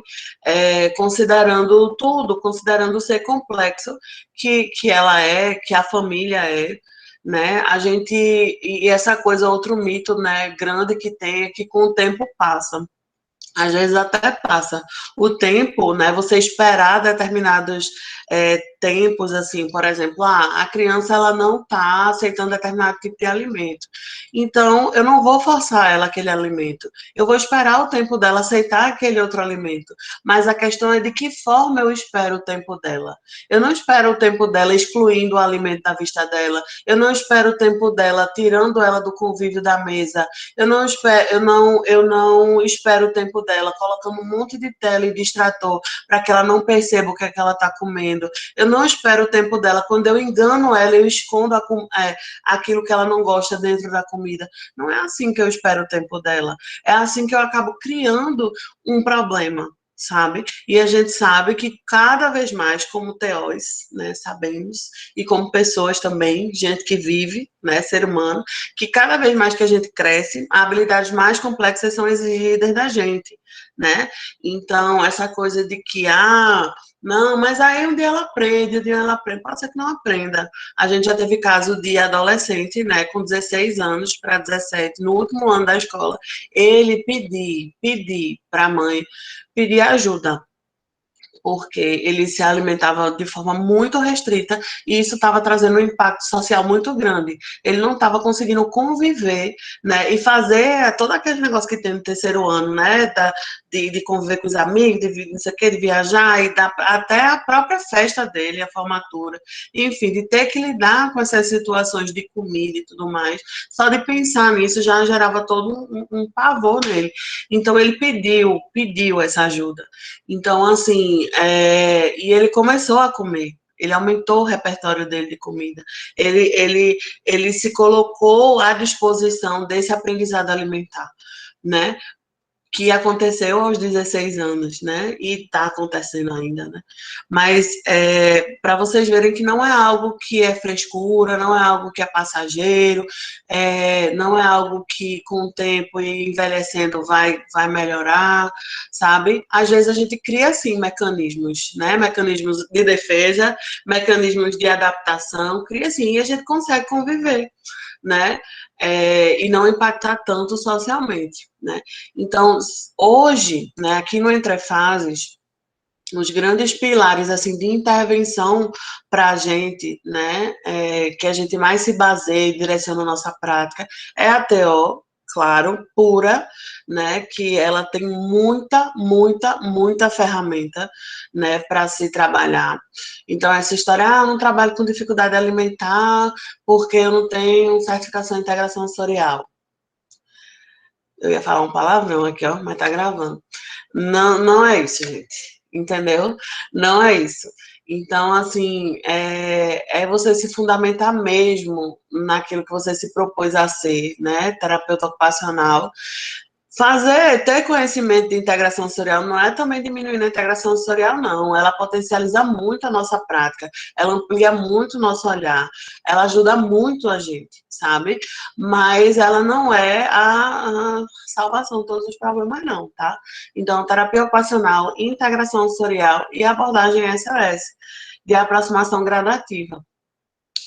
Considerando tudo, considerando ser complexo que ela que a família né? E essa coisa, outro mito, né, grande que tem é que com o tempo passa. Às vezes até passa. O tempo, né, você esperar determinados tempos, assim, por exemplo, a criança ela não está aceitando determinado tipo de alimento. Então, eu não vou forçar ela aquele alimento. Eu vou esperar o tempo dela aceitar aquele outro alimento. Mas a questão é de que forma eu espero o tempo dela. Eu não espero o tempo dela excluindo o alimento da vista dela. Eu não espero o tempo dela tirando ela do convívio da mesa. Eu não espero o tempo dela colocando um monte de tela e distrator para que ela não perceba o que é que ela está comendo. Eu não espero o tempo dela. Quando eu engano ela, eu escondo aquilo que ela não gosta dentro da comida. Não é assim que eu espero o tempo dela. É assim que eu acabo criando um problema, sabe? E a gente sabe que cada vez mais, como teós, né, sabemos, e como pessoas também, gente que vive, né, ser humano, que cada vez mais que a gente cresce, habilidades mais complexas são exigidas da gente, né? Então, essa coisa de que, não, mas aí um dia ela aprende, um dia ela aprende, pode ser que não aprenda. A gente já teve caso de adolescente, né, com 16 anos para 17, no último ano da escola, ele pedir para a mãe pedir ajuda, porque ele se alimentava de forma muito restrita e isso estava trazendo um impacto social muito grande. Ele não estava conseguindo conviver, né, e fazer todo aquele negócio que tem no terceiro ano, né, de conviver com os amigos, de não sei o quê, de viajar, e até a própria festa dele, a formatura, enfim, de ter que lidar com essas situações de comida e tudo mais. Só de pensar nisso já gerava todo um pavor nele. Então ele pediu essa ajuda. Então, assim, e ele começou a comer. Ele aumentou o repertório dele de comida. Ele se colocou à disposição desse aprendizado alimentar, né? Que aconteceu aos 16 anos, né? E está acontecendo ainda, né? Mas para vocês verem que não é algo que é frescura, não é algo que é passageiro, não é algo que com o tempo e envelhecendo vai melhorar, sabe? Às vezes a gente cria, assim, mecanismos, né? Mecanismos de defesa, mecanismos de adaptação, cria assim, e a gente consegue conviver, né? E não impactar tanto socialmente, né? Então, hoje, né, aqui no Entre Fases, os grandes pilares assim de intervenção para a gente, né, que a gente mais se baseia e direciona a nossa prática, é a TO, claro, pura, né, que ela tem muita ferramenta, né, para se trabalhar. Então, essa história, eu não trabalho com dificuldade alimentar porque eu não tenho certificação em integração sensorial. Eu ia falar um palavrão aqui, ó, mas tá gravando. Não, não é isso, gente. Entendeu? Não é isso. Então, assim, é você se fundamentar mesmo naquilo que você se propôs a ser, né? Terapeuta ocupacional. Ter conhecimento de integração sensorial não é também diminuindo a integração sensorial, não. Ela potencializa muito a nossa prática, ela amplia muito o nosso olhar, ela ajuda muito a gente, sabe? Mas ela não é a salvação de todos os problemas, não, tá? Então, terapia ocupacional, integração sensorial e abordagem SOS, de aproximação gradativa,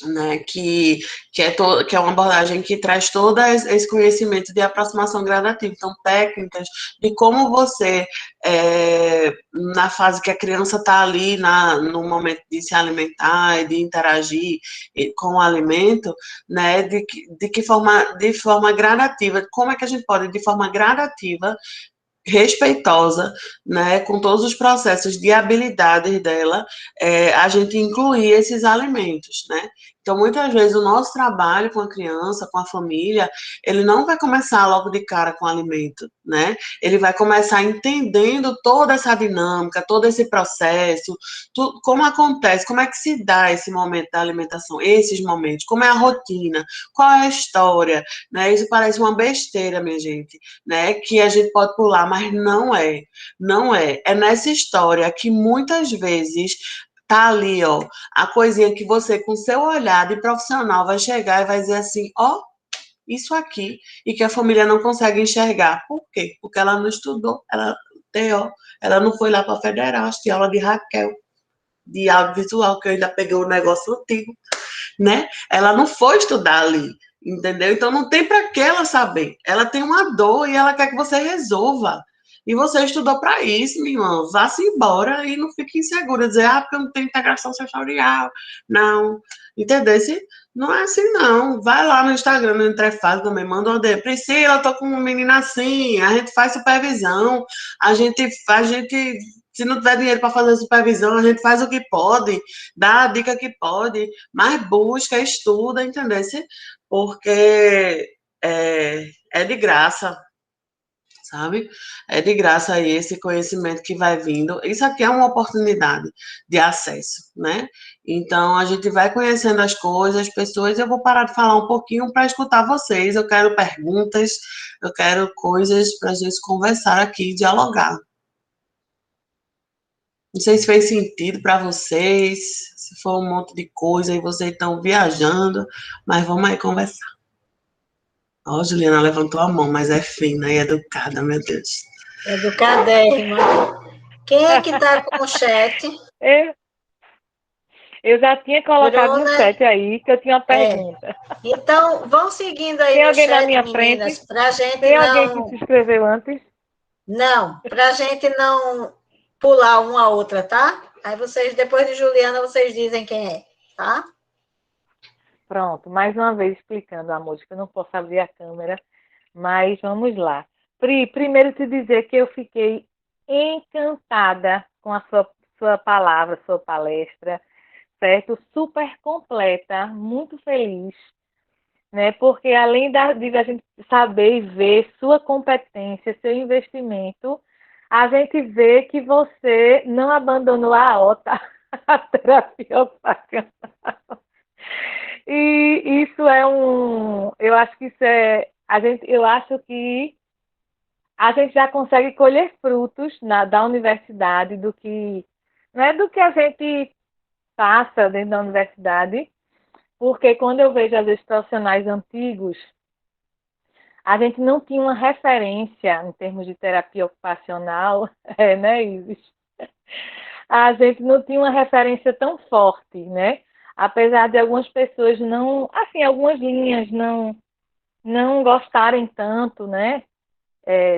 né, que é uma abordagem que traz todo esse conhecimento de aproximação gradativa, então técnicas de como você, na fase que a criança está ali, no momento de se alimentar e de interagir com o alimento, né, de forma gradativa, como é que a gente pode, de forma gradativa, respeitosa, né, com todos os processos de habilidades dela, a gente incluir esses alimentos, né? Então, muitas vezes, o nosso trabalho com a criança, com a família, ele não vai começar logo de cara com o alimento, né? Ele vai começar entendendo toda essa dinâmica, todo esse processo, como acontece, como é que se dá esse momento da alimentação, esses momentos, como é a rotina, qual é a história, né? Isso parece uma besteira, minha gente, né? Que a gente pode pular, mas não é. Não é. É nessa história que muitas vezes tá ali, ó, a coisinha que você, com seu olhar de profissional, vai chegar e vai dizer assim, ó, isso aqui, e que a família não consegue enxergar. Por quê? Porque ela não estudou, ela não foi lá para a federal, assistir aula de Raquel, de audiovisual, que eu ainda peguei o negócio antigo, né? Ela não foi estudar ali, entendeu? Então não tem para que ela saber. Ela tem uma dor e ela quer que você resolva. E você estudou para isso, minha irmã. Vá-se embora e não fique insegura, dizer, porque eu não tenho integração sensorial. Não. Entendeu? Não é assim, não. Vai lá no Instagram, no Entrefase também, manda uma DM. Priscila, eu tô com uma menina assim, a gente faz supervisão, a gente, se não tiver dinheiro para fazer supervisão, a gente faz o que pode, dá a dica que pode, mas busca, estuda, entendeu? Porque é de graça, sabe? É de graça aí esse conhecimento que vai vindo. Isso aqui é uma oportunidade de acesso, né? Então, a gente vai conhecendo as coisas, as pessoas. Eu vou parar de falar um pouquinho para escutar vocês. Eu quero perguntas, eu quero coisas para a gente conversar aqui, dialogar. Não sei se fez sentido para vocês, se for um monte de coisa e vocês estão viajando, mas vamos aí conversar. Ó, Juliana levantou a mão, mas é fina e educada, meu Deus. Educadérrima. Quem é que está com o chat? Eu já tinha colocado no Bruna, chat aí que eu tinha uma pergunta. Então, vão seguindo aí Tem no alguém na chat, minha meninas, frente? para a gente Tem alguém que se inscreveu antes? Não, para a gente não pular uma a outra, tá? Aí vocês, depois de Juliana, vocês dizem quem é, tá? Pronto, mais uma vez explicando a música. Eu não posso abrir a câmera, mas vamos lá. Pri, primeiro te dizer que eu fiquei encantada com a sua palavra, sua palestra, certo? Super completa, muito feliz, né? Porque além de a gente saber e ver sua competência, seu investimento, a gente vê que você não abandonou a OTA, a terapia ocupacional. E isso eu acho que isso eu acho que a gente já consegue colher frutos da universidade do que, né, do que a gente passa dentro da universidade, porque quando eu vejo às vezes profissionais antigos, a gente não tinha uma referência em termos de terapia ocupacional, né, Isis? A gente não tinha uma referência tão forte, né? Apesar de algumas pessoas não, assim, algumas linhas não gostarem tanto, né?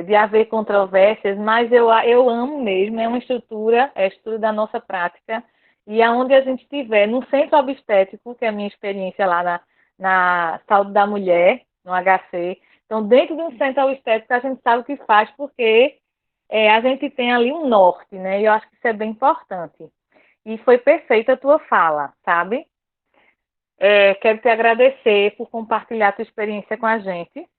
De haver controvérsias, mas eu amo mesmo, é uma estrutura, é a estrutura da nossa prática, e aonde a gente estiver, no centro obstétrico, que é a minha experiência lá na saúde da mulher, no HC, então dentro de um centro obstétrico a gente sabe o que faz, porque a gente tem ali um norte, né, e eu acho que isso é bem importante. E foi perfeita a tua fala, sabe? Quero te agradecer por compartilhar a tua experiência com a gente.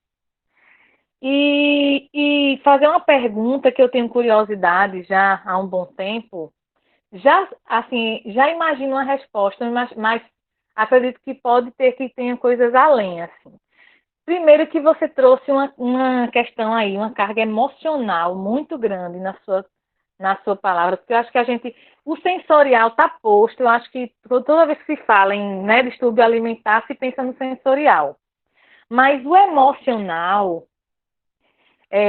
E fazer uma pergunta que eu tenho curiosidade já há um bom tempo. Já, assim, já imagino uma resposta, mas acredito que pode ter que tenha coisas além, assim. Primeiro que você trouxe uma questão aí, uma carga emocional muito grande na sua palavra, porque eu acho que o sensorial está posto, eu acho que toda vez que se fala em, né, distúrbio alimentar, se pensa no sensorial. Mas o emocional,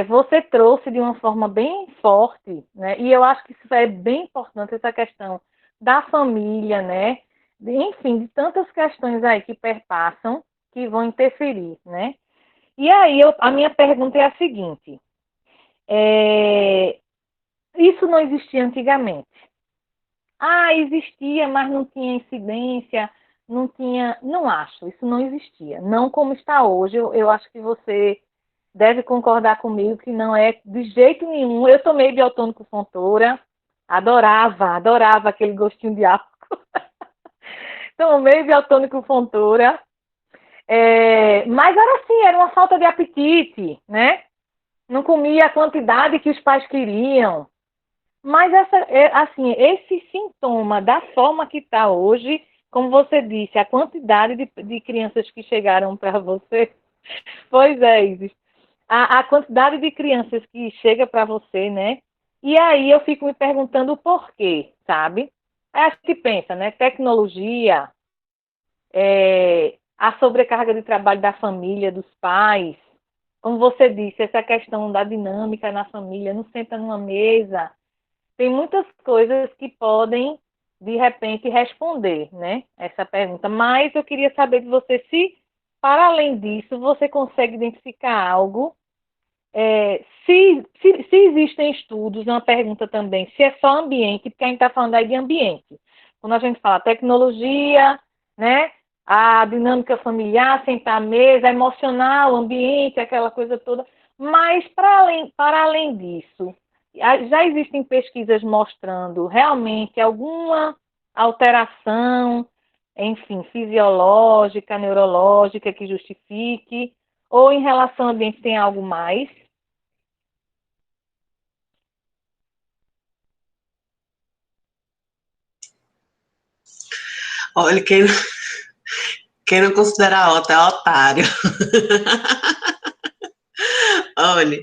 você trouxe de uma forma bem forte, né? E eu acho que isso é bem importante, essa questão da família, né? Enfim, de tantas questões aí que perpassam, que vão interferir, né? E aí, a minha pergunta é a seguinte: isso não existia antigamente? Existia, mas não tinha incidência, não tinha. Não acho, isso não existia. Não como está hoje. Eu acho que você deve concordar comigo que não é de jeito nenhum. Eu tomei biotônico Fontoura, adorava aquele gostinho de álcool. Tomei biotônico Fontoura, mas era assim, era uma falta de apetite, né? Não comia a quantidade que os pais queriam. Mas assim, esse sintoma, da forma que está hoje, como você disse, a quantidade de crianças que chegaram para você, pois é, Isis, a quantidade de crianças que chega para você, né? E aí eu fico me perguntando o porquê, sabe? A gente pensa, né? Tecnologia, a sobrecarga de trabalho da família, dos pais, como você disse, essa questão da dinâmica na família, não senta numa mesa, tem muitas coisas que podem, de repente, responder, né, essa pergunta. Mas eu queria saber de você se, para além disso, você consegue identificar algo se existem estudos, uma pergunta também, se é só ambiente, porque a gente está falando aí de ambiente. Quando a gente fala tecnologia, né, a dinâmica familiar, sentar à mesa, emocional, ambiente, aquela coisa toda. Mas, para além disso, já existem pesquisas mostrando realmente alguma alteração, enfim, fisiológica, neurológica que justifique, ou em relação ao ambiente tem algo mais? Olha, quem não considera OTA é otário. Olha,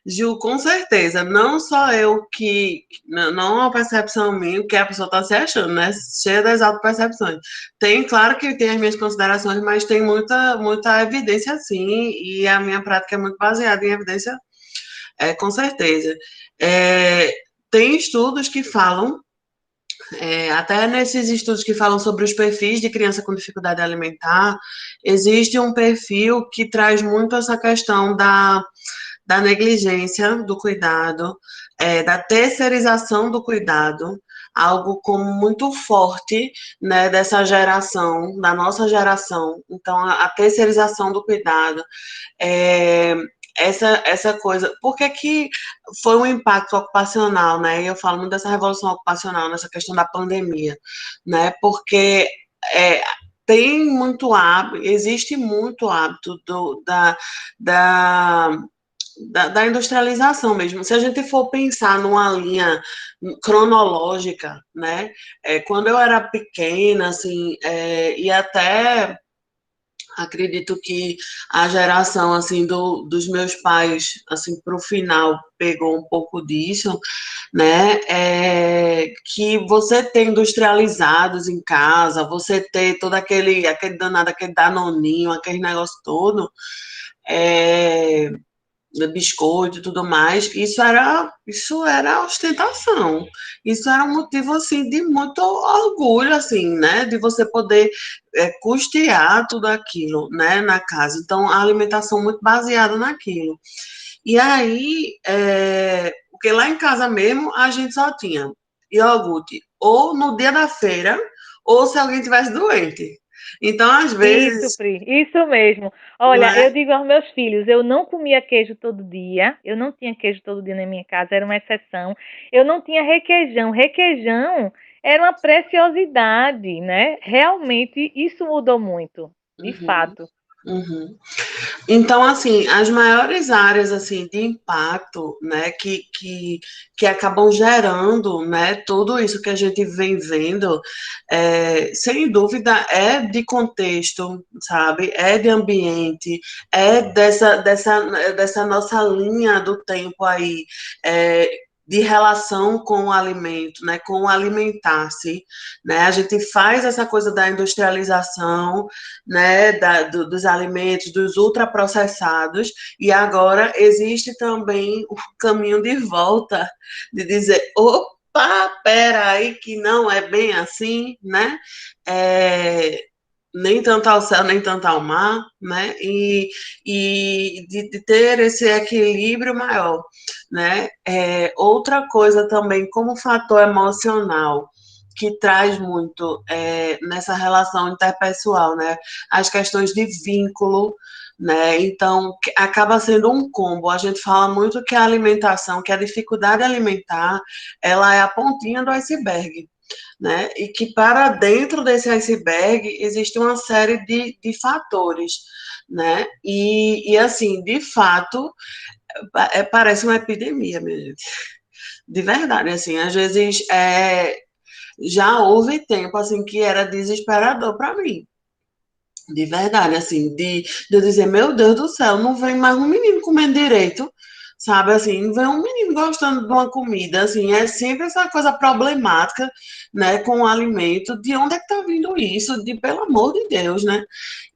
Ju, com certeza, não só eu que, não é uma percepção minha, que a pessoa está se achando, né? Cheia das auto-percepções. Tem, claro que tem as minhas considerações, mas tem muita evidência sim, e a minha prática é muito baseada em evidência, com certeza. É, tem estudos que falam, até nesses estudos que falam sobre os perfis de criança com dificuldade alimentar, existe um perfil que traz muito essa questão da negligência do cuidado, da terceirização do cuidado, algo como muito forte, né, dessa geração, da nossa geração. Então, a terceirização do cuidado, é, essa coisa, por que foi um impacto ocupacional, né? E eu falo muito dessa revolução ocupacional, nessa questão da pandemia, né? Porque é, tem muito hábito, existe muito hábito da, da industrialização mesmo. Se a gente for pensar numa linha cronológica, né? Quando eu era pequena, assim, e até acredito que a geração assim dos meus pais assim para o final pegou um pouco disso, né? Que você ter industrializados em casa, você ter todo aquele danado, aquele danoninho, aquele negócio todo, é, biscoito e tudo mais, isso era ostentação. Isso era um motivo assim de muito orgulho, assim, né? De você poder custear tudo aquilo, né? Na casa. Então, a alimentação muito baseada naquilo. E aí, porque lá em casa mesmo a gente só tinha iogurte ou no dia da feira ou se alguém tivesse doente. Então, às Isso, vezes, Pri, isso mesmo. não Olha, é? eu digo aos meus filhos, eu não comia queijo todo dia, eu não tinha queijo todo dia na minha casa, era uma exceção. Eu não tinha requeijão. Requeijão era uma preciosidade, né? Realmente isso mudou muito, de Uhum, fato. uhum. Então, assim, as maiores áreas assim de impacto, né, que acabam gerando, né, tudo isso que a gente vem vendo, sem dúvida é de contexto, sabe? É de ambiente, é dessa nossa linha do tempo aí, é, de relação com o alimento, né, com o alimentar-se, né? A gente faz essa coisa da industrialização, né, dos alimentos, dos ultraprocessados, e agora existe também o caminho de volta, de dizer, opa, peraí, que não é bem assim, né? Nem tanto ao céu, nem tanto ao mar, né? E de ter esse equilíbrio maior, né? Outra coisa também, como fator emocional, que traz muito nessa relação interpessoal, né? As questões de vínculo, né? Então, acaba sendo um combo. A gente fala muito que a alimentação, que a dificuldade alimentar, ela é a pontinha do iceberg, né? E que para dentro desse iceberg existe uma série de fatores, né? E assim, de fato, parece uma epidemia, minha gente. De verdade, assim, às vezes já houve tempo assim que era desesperador para mim. De verdade, assim, de eu dizer, meu Deus do céu, não vem mais um menino comendo direito, sabe, assim, vê um menino gostando de uma comida, assim, é sempre essa coisa problemática, né, com o alimento, de onde é que tá vindo isso, de pelo amor de Deus, né,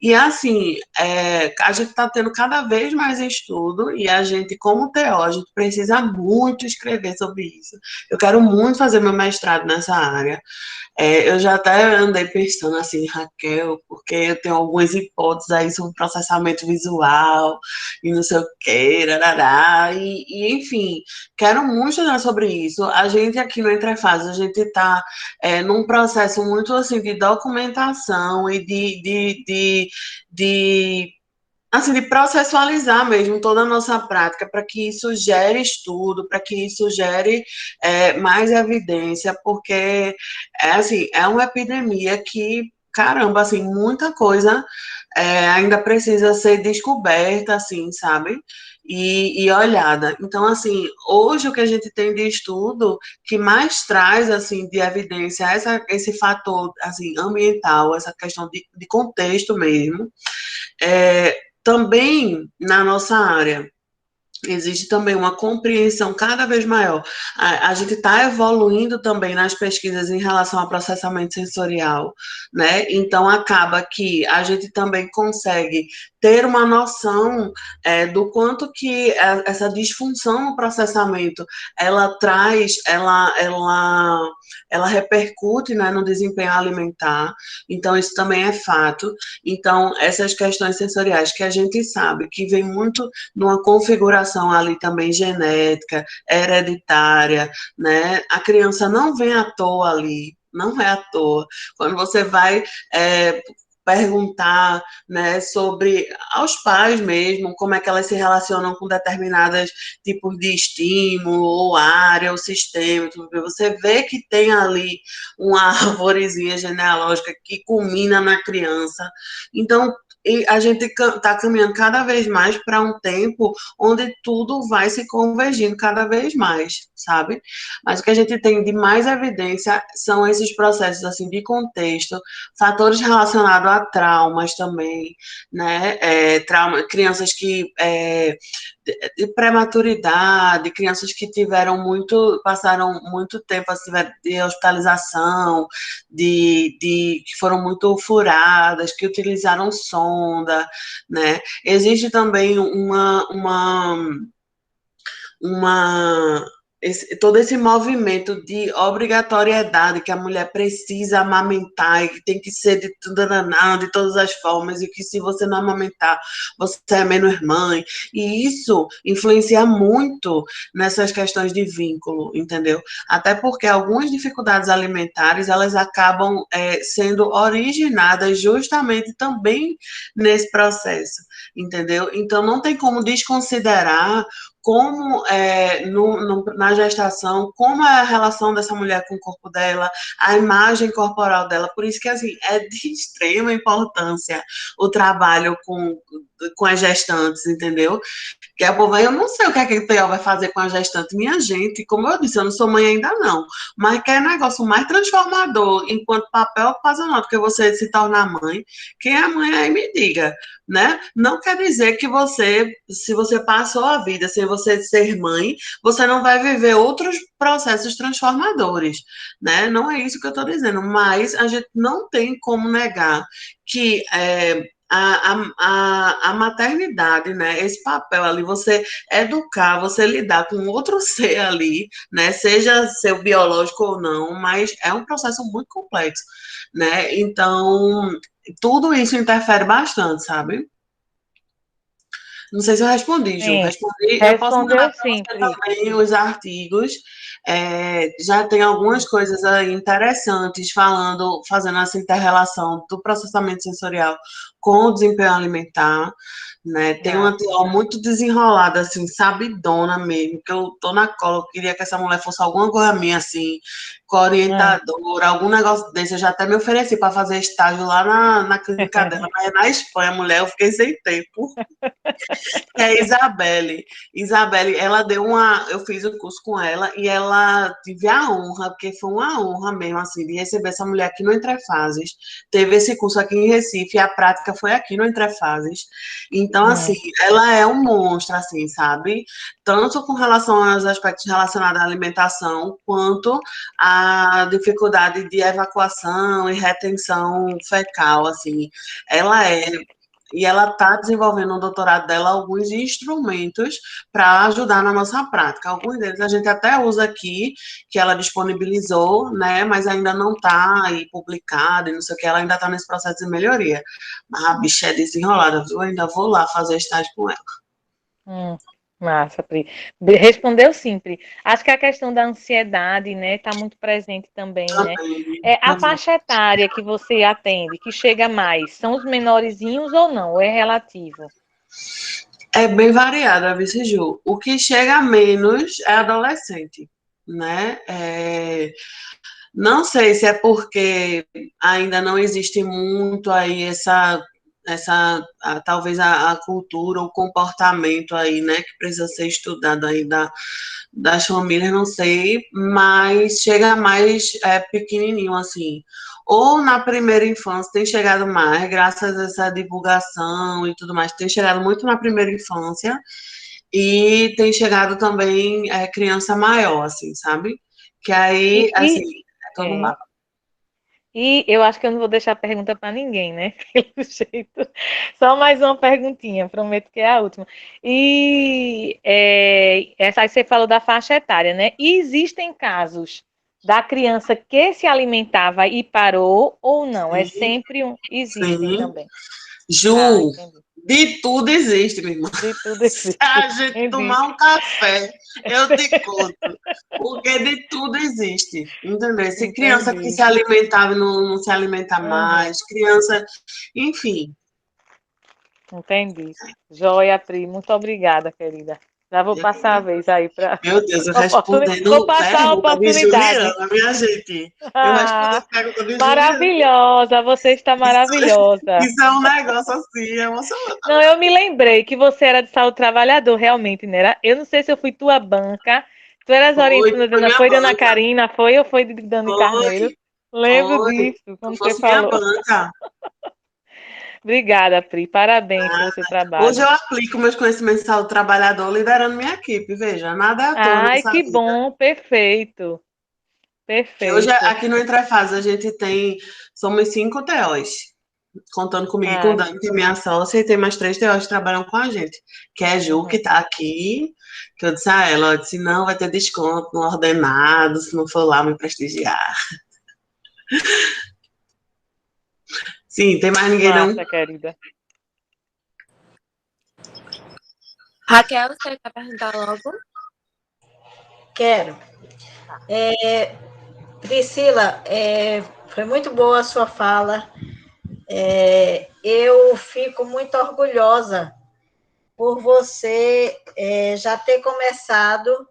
e assim, a gente está tendo cada vez mais estudo, e a gente, como TO, a gente precisa muito escrever sobre isso, eu quero muito fazer meu mestrado nessa área, eu já até andei pensando assim, Raquel, porque eu tenho algumas hipóteses aí sobre processamento visual e não sei o que, rarará, enfim, quero muito estudar sobre isso. A gente aqui no Entrefases, a gente está num processo muito assim de documentação e de assim, de processualizar mesmo toda a nossa prática para que isso gere estudo, para que isso gere mais evidência, porque assim, é uma epidemia que, caramba, assim, muita coisa ainda precisa ser descoberta, assim, sabe? E olhada. Então, assim, hoje o que a gente tem de estudo que mais traz, assim, de evidência esse fator, assim, ambiental, essa questão de contexto mesmo, também na nossa área existe também uma compreensão cada vez maior. A gente está evoluindo também nas pesquisas em relação ao processamento sensorial, né? Então acaba que a gente também consegue ter uma noção do quanto que essa disfunção no processamento ela traz, ela repercute, né, no desempenho alimentar. Então isso também é fato. Então essas questões sensoriais que a gente sabe que vem muito numa configuração ali também genética, hereditária, né? A criança não vem à toa ali, não é à toa. Quando você vai perguntar, né, sobre aos pais mesmo, como é que elas se relacionam com determinados tipos de estímulo, ou área, ou sistema, você vê que tem ali uma arvorezinha genealógica que culmina na criança. Então, e a gente está caminhando cada vez mais para um tempo onde tudo vai se convergindo cada vez mais, sabe? Mas o que a gente tem de mais evidência são esses processos assim de contexto, fatores relacionados a traumas também, né? Crianças que de prematuridade, crianças que passaram muito tempo assim, de hospitalização, que foram muito furadas, que utilizaram sonda, né? Existe também todo esse movimento de obrigatoriedade que a mulher precisa amamentar e que tem que ser de todas as formas e que se você não amamentar, você é menos mãe. E isso influencia muito nessas questões de vínculo, entendeu? Até porque algumas dificuldades alimentares, elas acabam sendo originadas justamente também nesse processo, entendeu? Então, não tem como desconsiderar como na gestação, como é a relação dessa mulher com o corpo dela, a imagem corporal dela. Por isso que assim, é de extrema importância o trabalho com as gestantes, entendeu? Que a povo, eu não sei o que é que o TO vai fazer com a gestante. Minha gente, como eu disse, eu não sou mãe ainda não, mas que é negócio mais transformador enquanto papel ocupacional, porque você se tornar mãe, quem é mãe aí me diga, né? Não quer dizer que se você passou a vida sem você ser mãe, você não vai viver outros processos transformadores, né? Não é isso que eu estou dizendo, mas a gente não tem como negar que a maternidade, né? Esse papel ali, você educar, você lidar com outro ser ali, né? Seja seu biológico ou não, mas é um processo muito complexo, né? Então, tudo isso interfere bastante, sabe? Não sei se eu respondi, Ju. Sim, Respondi. Eu posso mandar respondeu para sim, você Pri. também os artigos. Já tem algumas coisas aí interessantes fazendo essa inter-relação do processamento sensorial com o desempenho alimentar, né? Tem uma teoria muito desenrolada, assim, sabidona mesmo, que eu tô na cola, eu queria que essa mulher fosse alguma coisa minha, assim, com a orientadora, algum negócio desse. Eu já até me ofereci para fazer estágio lá na clínica dela, mas é na Espanha, mulher, eu fiquei sem tempo. É a Isabelle. Isabelle, ela deu eu fiz o curso com ela e ela tive a honra, porque foi uma honra mesmo, assim, de receber essa mulher aqui no Entrefases. Teve esse curso aqui em Recife e a prática foi aqui no Entrefases. Então, assim, ela é um monstro, assim, sabe? Tanto com relação aos aspectos relacionados à alimentação, quanto à dificuldade de evacuação e retenção fecal, assim. Ela é e ela está desenvolvendo no doutorado dela alguns instrumentos para ajudar na nossa prática. Alguns deles a gente até usa aqui, que ela disponibilizou, né? Mas ainda não está aí publicado e não sei o que, ela ainda está nesse processo de melhoria. Mas a bicha é desenrolada, viu? Eu ainda vou lá fazer estágio com ela. Massa, Pri. Respondeu sim, Pri. Acho que a questão da ansiedade, né, está muito presente também, né? A faixa etária que você atende, que chega mais, são os menorzinhos ou não? Ou é relativo? É bem variada, vice Ju. O que chega menos é adolescente, né? Não sei se é porque ainda não existe muito aí talvez a cultura, o comportamento aí, né, que precisa ser estudado aí das famílias, não sei, mas chega mais pequenininho, assim. Ou na primeira infância tem chegado mais, graças a essa divulgação e tudo mais, tem chegado muito na primeira infância e tem chegado também criança maior, assim, sabe? Que aí, assim, é todo um babado. E eu acho que eu não vou deixar a pergunta para ninguém, né? Pelo jeito. Só mais uma perguntinha, prometo que é a última. E essa aí você falou da faixa etária, né? E existem casos da criança que se alimentava e parou ou não? É sempre um. Existem Sim. também. Ju, de tudo existe, minha irmã. De tudo existe. Se a gente tomar um café, eu te conto. Porque de tudo existe. Entendeu? Se criança que se alimentava não se alimenta mais, criança. Enfim. Entendi. Joia, Pri. Muito obrigada, querida. Já vou passar a vez aí para. Meu Deus, eu respondendo Vou passar a pergunta de oportunidade. Juliana, minha gente. Eu respondo as perguntas de Juliana. Maravilhosa, você está maravilhosa. Isso é um negócio assim, emocionante. Não, eu me lembrei que você era de saúde trabalhador, realmente, né? Eu não sei se eu fui tua banca. Tu eras orientando, foi Dona Karina, foi ou foi de Dani Carneiro? Lembro disso, quando você falou. Banca. Obrigada, Pri. Parabéns pelo seu trabalho. Hoje eu aplico meus conhecimentos de saúde trabalhador liderando minha equipe, veja, nada é à toa. Ai, que vida. Bom, perfeito. Perfeito. Hoje, aqui no Entrefases, a gente somos 5 TOs, contando comigo e com o Dani, que é minha sócia, e tem mais 3 TOs que trabalham com a gente, que é a Ju, que está aqui, que eu disse a ela, eu disse, não, vai ter desconto no ordenado, se não for lá me prestigiar. Sim, tem mais ninguém Massa, não? Querida. Raquel, você quer perguntar logo? Quero. Priscila, foi muito boa a sua fala. Eu fico muito orgulhosa por você já ter começado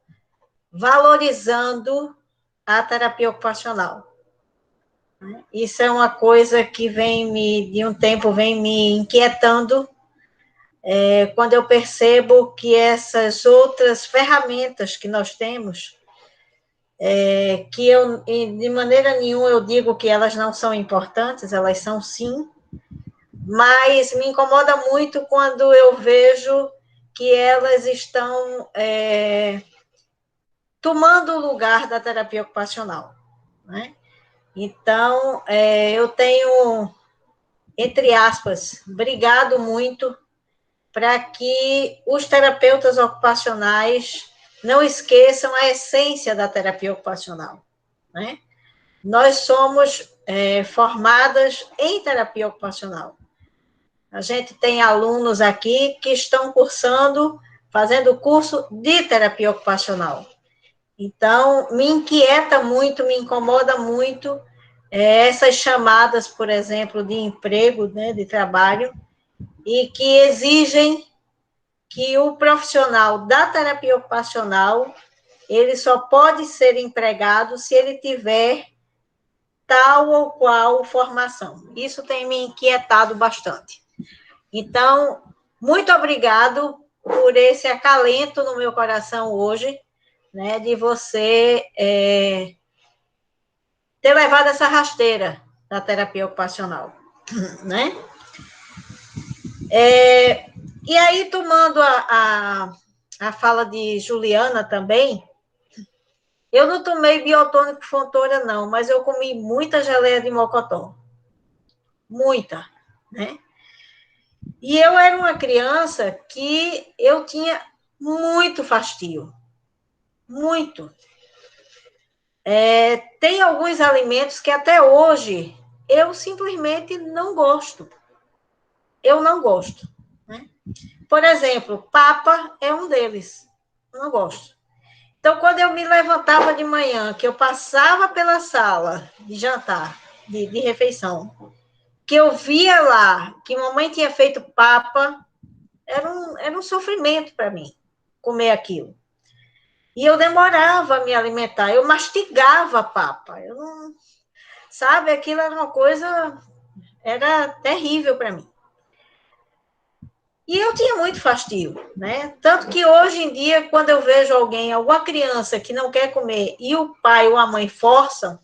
valorizando a terapia ocupacional. Isso é uma coisa que de um tempo, vem me inquietando, quando eu percebo que essas outras ferramentas que nós temos, que de maneira nenhuma eu digo que elas não são importantes, elas são sim, mas me incomoda muito quando eu vejo que elas estão tomando o lugar da terapia ocupacional, né? Então, eu tenho, entre aspas, brigado muito para que os terapeutas ocupacionais não esqueçam a essência da terapia ocupacional, né? Nós somos formadas em terapia ocupacional. A gente tem alunos aqui que estão fazendo o curso de terapia ocupacional. Então, me inquieta muito, me incomoda muito essas chamadas, por exemplo, de emprego, né, de trabalho, e que exigem que o profissional da terapia ocupacional ele só pode ser empregado se ele tiver tal ou qual formação. Isso tem me inquietado bastante. Então, muito obrigado por esse acalento no meu coração hoje, né, de você ter levado essa rasteira da terapia ocupacional, né? E aí, tomando a fala de Juliana também, eu não tomei biotônico Fontoura, não, mas eu comi muita geleia de mocotó. Muita, né? E eu era uma criança que eu tinha muito fastio. Muito. Tem alguns alimentos que até hoje eu simplesmente não gosto. Eu não gosto, né? Por exemplo, papa é um deles. Eu não gosto. Então, quando eu me levantava de manhã, que eu passava pela sala de jantar, de refeição, que eu via lá que mamãe tinha feito papa, era um sofrimento para mim comer aquilo. E eu demorava a me alimentar, eu mastigava a papa. Eu não, sabe, aquilo era uma coisa, era terrível para mim. E eu tinha muito fastio, né? Tanto que hoje em dia, quando eu vejo alguém, alguma criança que não quer comer e o pai ou a mãe forçam,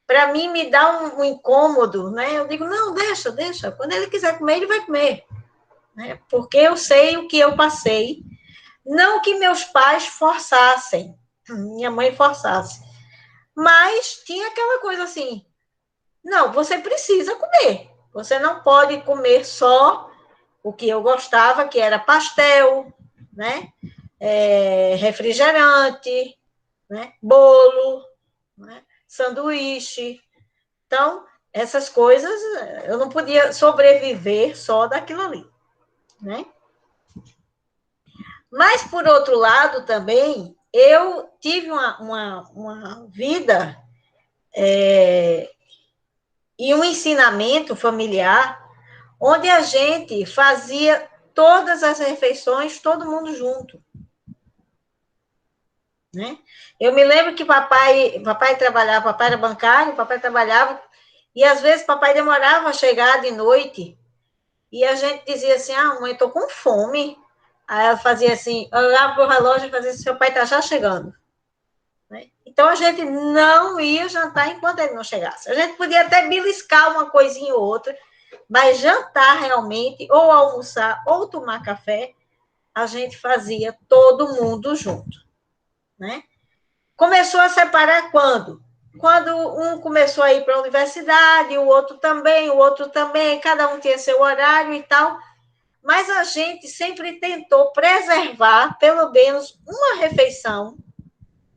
para mim me dá um incômodo, né? Eu digo, não, deixa. Quando ele quiser comer, ele vai comer. Né? Porque eu sei o que eu passei. Não que meus pais forçassem, minha mãe forçasse. Mas tinha aquela coisa assim, não, você precisa comer. Você não pode comer só o que eu gostava, que era pastel, né? Refrigerante, né? Bolo, né? Sanduíche. Então, essas coisas, eu não podia sobreviver só daquilo ali, né? Mas, por outro lado, também, eu tive uma vida e um ensinamento familiar onde a gente fazia todas as refeições, todo mundo junto. Né? Eu me lembro que papai trabalhava, papai era bancário, papai trabalhava, e às vezes papai demorava a chegar de noite, e a gente dizia assim, mãe, estou com fome. Aí ela fazia assim, eu olhava para o relógio e fazia assim, seu pai está já chegando. Né? Então a gente não ia jantar enquanto ele não chegasse. A gente podia até beliscar uma coisinha ou outra, mas jantar realmente, ou almoçar, ou tomar café, a gente fazia todo mundo junto. Né? Começou a separar quando? Quando um começou a ir para a universidade, o outro também, cada um tinha seu horário e tal, mas a gente sempre tentou preservar pelo menos uma refeição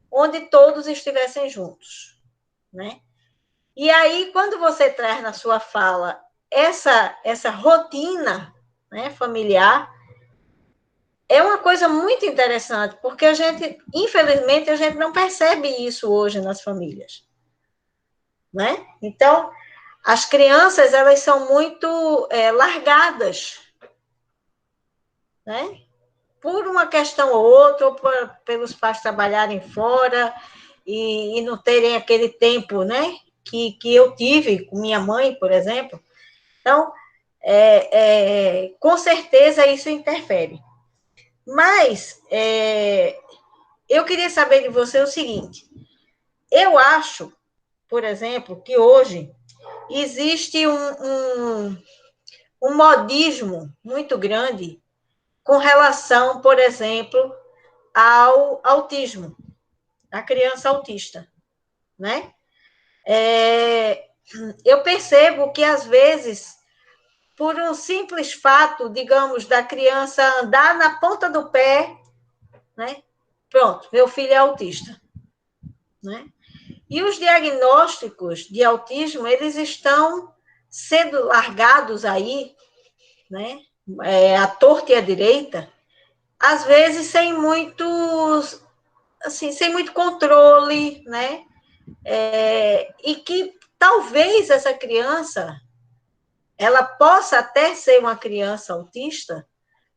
onde todos estivessem juntos, né? E aí, quando você traz na sua fala essa rotina, né, familiar, é uma coisa muito interessante, porque a gente, infelizmente, a gente não percebe isso hoje nas famílias, né? Então, as crianças, elas são muito largadas, né? Por uma questão ou outra, ou pelos pais trabalharem fora e não terem aquele tempo, né? Que eu tive com minha mãe, por exemplo. Então, com certeza isso interfere. Mas eu queria saber de você o seguinte: eu acho, por exemplo, que hoje existe um modismo muito grande com relação, por exemplo, ao autismo, a criança autista, né? Eu percebo que, às vezes, por um simples fato, digamos, da criança andar na ponta do pé, né? Pronto, meu filho é autista, né? E os diagnósticos de autismo, eles estão sendo largados aí, né? À torta e à direita, às vezes sem sem muito controle, né? E que talvez essa criança, ela possa até ser uma criança autista,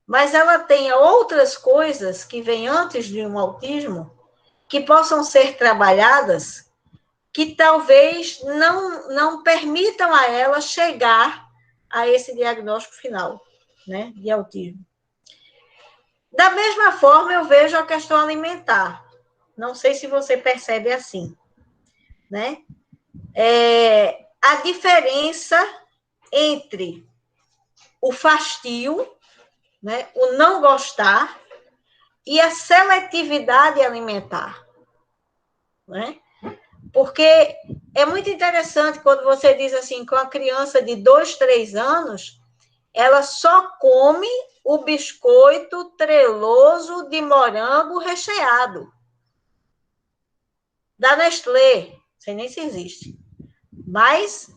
mas ela tenha outras coisas que vêm antes de um autismo que possam ser trabalhadas, que talvez não permitam a ela chegar a esse diagnóstico final, né, de autismo. Da mesma forma, eu vejo a questão alimentar. Não sei se você percebe assim, né? A diferença entre o fastio, né, o não gostar, e a seletividade alimentar, né? Porque é muito interessante quando você diz assim, que uma criança de 2, 3 anos, ela só come o biscoito treloso de morango recheado. Da Nestlé, sei nem se existe. Mas,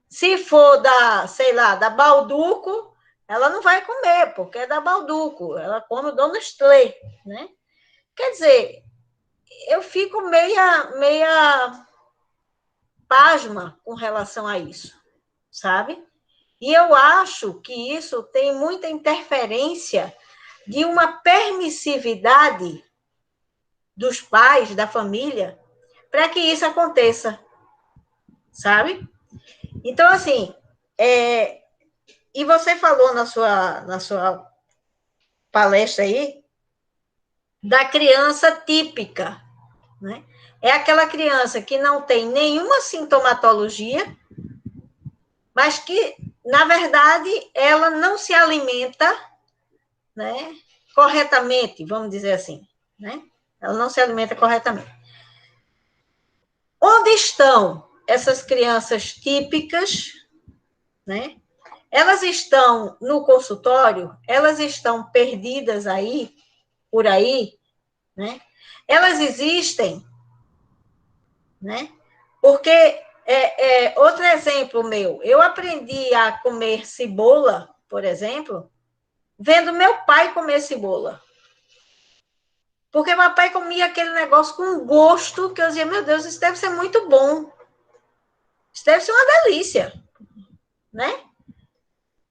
se for sei lá, da Balduco, ela não vai comer, porque é da Balduco. Ela come o da Nestlé, né? Quer dizer, eu fico meia pasma com relação a isso, sabe? E eu acho que isso tem muita interferência de uma permissividade dos pais, da família, para que isso aconteça, sabe? Então, assim, e você falou na sua palestra aí da criança típica, né? É aquela criança que não tem nenhuma sintomatologia, mas que, na verdade, ela não se alimenta, né, corretamente, vamos dizer assim, né? Ela não se alimenta corretamente. Onde estão essas crianças típicas, né? Elas estão no consultório? Elas estão perdidas aí, por aí, né? Elas existem, né? Porque, outro exemplo meu, eu aprendi a comer cebola, por exemplo, vendo meu pai comer cebola. Porque meu pai comia aquele negócio com um gosto que eu dizia, meu Deus, isso deve ser muito bom. Isso deve ser uma delícia, né?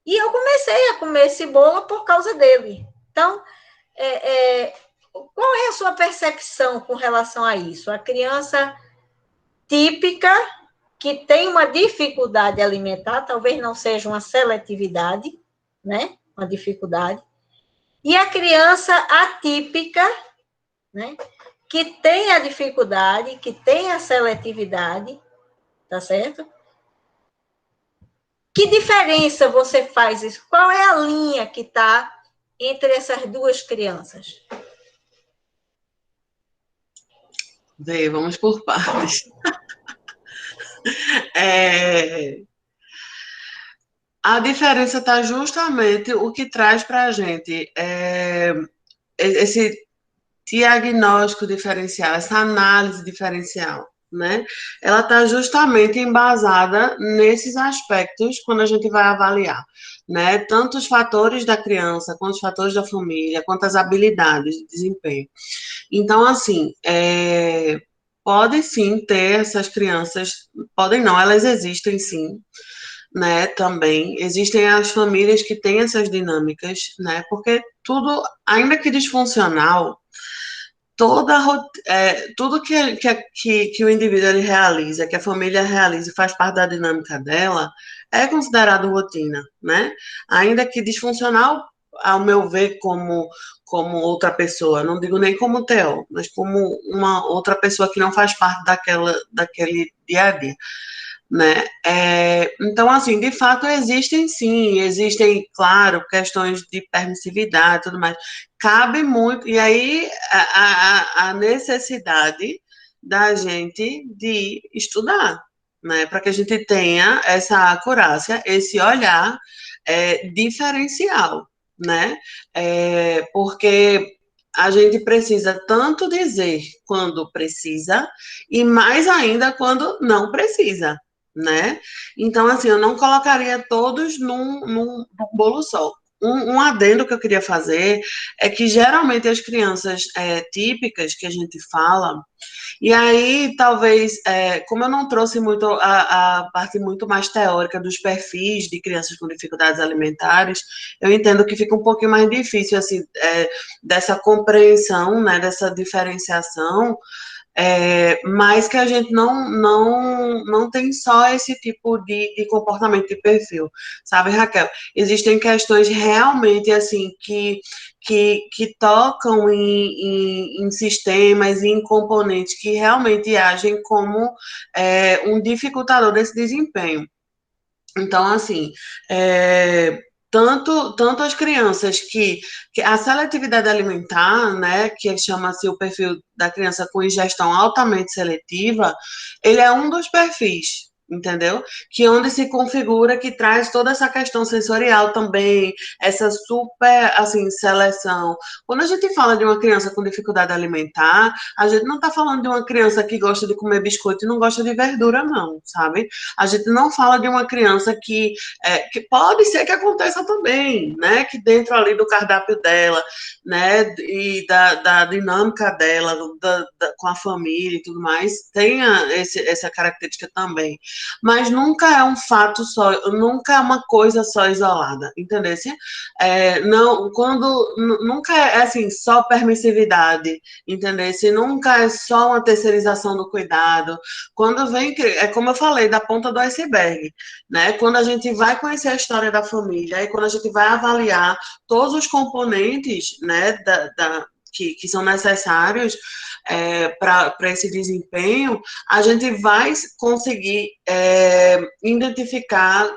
E eu comecei a comer cebola por causa dele. Então, qual é a sua percepção com relação a isso? A criança típica que tem uma dificuldade alimentar, talvez não seja uma seletividade, né? Uma dificuldade. E a criança atípica, né? Que tem a dificuldade, que tem a seletividade, tá certo? Que diferença você faz isso? Qual é a linha que está entre essas duas crianças? Bem, vamos por partes. A diferença está justamente o que traz para a gente esse diagnóstico diferencial, essa análise diferencial, né? Ela está justamente embasada nesses aspectos quando a gente vai avaliar, né? Tanto os fatores da criança, quanto os fatores da família, quanto as habilidades de desempenho. Então, assim, pode sim ter essas crianças, podem não, elas existem sim, né, também. Existem as famílias que têm essas dinâmicas, né, porque tudo, ainda que disfuncional, tudo que o indivíduo ele realiza, que a família realiza e faz parte da dinâmica dela, é considerado rotina, né? Ainda que disfuncional, ao meu ver, como outra pessoa, não digo nem como Theo, mas como uma outra pessoa que não faz parte daquele dia a dia, né? Então, assim, de fato, existem, claro, questões de permissividade e tudo mais. Cabe muito, e aí a necessidade da gente de estudar, né? Para que a gente tenha essa acurácia, esse olhar diferencial, né? Porque a gente precisa tanto dizer quando precisa e mais ainda quando não precisa, né? Então, assim, eu não colocaria todos num bolo só. Um adendo que eu queria fazer é que geralmente as crianças típicas que a gente fala, e aí talvez, como eu não trouxe muito a parte muito mais teórica dos perfis de crianças com dificuldades alimentares, eu entendo que fica um pouquinho mais difícil, assim, dessa compreensão, né, dessa diferenciação, mas que a gente não tem só esse tipo de comportamento de perfil, sabe, Raquel? Existem questões realmente, assim, que tocam em sistemas e em componentes que realmente agem como um dificultador desse desempenho. Então, assim, tanto as crianças que a seletividade alimentar, né, que chama-se o perfil da criança com ingestão altamente seletiva, ele é um dos perfis, entendeu? Que onde se configura que traz toda essa questão sensorial também, essa super, assim, seleção. Quando a gente fala de uma criança com dificuldade alimentar, a gente não está falando de uma criança que gosta de comer biscoito e não gosta de verdura, não, sabe? A gente não fala de uma criança que pode ser que aconteça também, né? Que dentro ali do cardápio dela, né? E da dinâmica dela, com a família e tudo mais, tenha essa característica também. Mas nunca é um fato só, nunca é uma coisa só isolada, entendeu? Não, nunca é assim, só permissividade, entendeu? Nunca é só uma terceirização do cuidado. Quando vem, é como eu falei, da ponta do iceberg, né? Quando a gente vai conhecer a história da família e quando a gente vai avaliar todos os componentes, né, que são necessários para esse desempenho, a gente vai conseguir identificar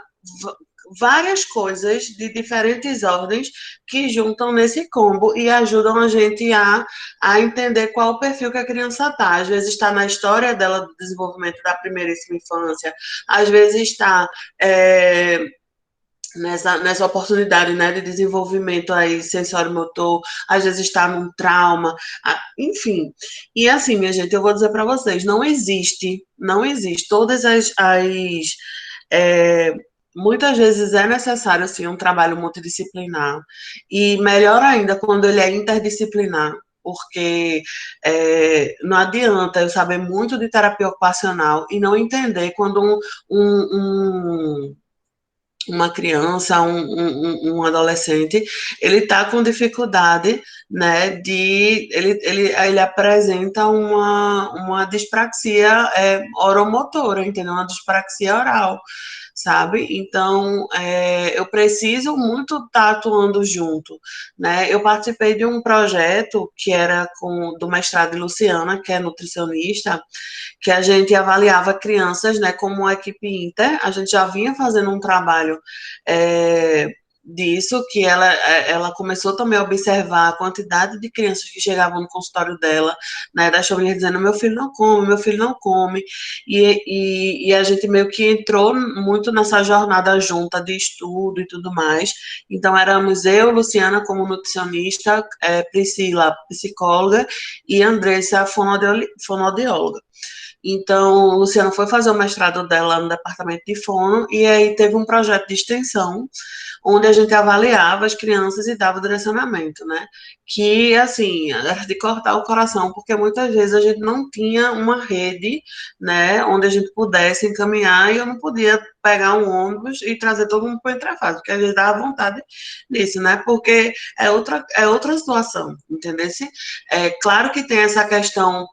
várias coisas de diferentes ordens que juntam nesse combo e ajudam a gente a entender qual o perfil que a criança está. Às vezes está na história dela do desenvolvimento da primeiríssima infância, às vezes está nessa oportunidade, né, de desenvolvimento aí sensório-motor, às vezes está num trauma, enfim. E assim, minha gente, eu vou dizer para vocês, não existe todas muitas vezes é necessário, assim, um trabalho multidisciplinar, e melhor ainda quando ele é interdisciplinar, porque não adianta eu saber muito de terapia ocupacional e não entender quando uma criança, um adolescente, ele está com dificuldade, né, ele apresenta uma dispraxia oromotora, entendeu? Uma dispraxia oral, sabe? Então, eu preciso muito estar atuando junto, né? Eu participei de um projeto que era do mestrado de Luciana, que é nutricionista, que a gente avaliava crianças, né, como uma equipe inter, a gente já vinha fazendo um trabalho disso, que ela começou também a observar a quantidade de crianças que chegavam no consultório dela, né, das famílias dizendo, meu filho não come, e a gente meio que entrou muito nessa jornada junta de estudo e tudo mais, então éramos eu, Luciana como nutricionista, Priscila, psicóloga, e Andressa, fonoaudióloga. Então, Luciana foi fazer o mestrado dela no departamento de fono, e aí teve um projeto de extensão, onde a gente avaliava as crianças e dava direcionamento, né? Que, assim, era de cortar o coração, porque muitas vezes a gente não tinha uma rede, né, onde a gente pudesse encaminhar, e eu não podia pegar um ônibus e trazer todo mundo para o Entrefaz, porque a gente dava vontade nisso, né? Porque é outra situação, entendeu? Claro que tem essa questão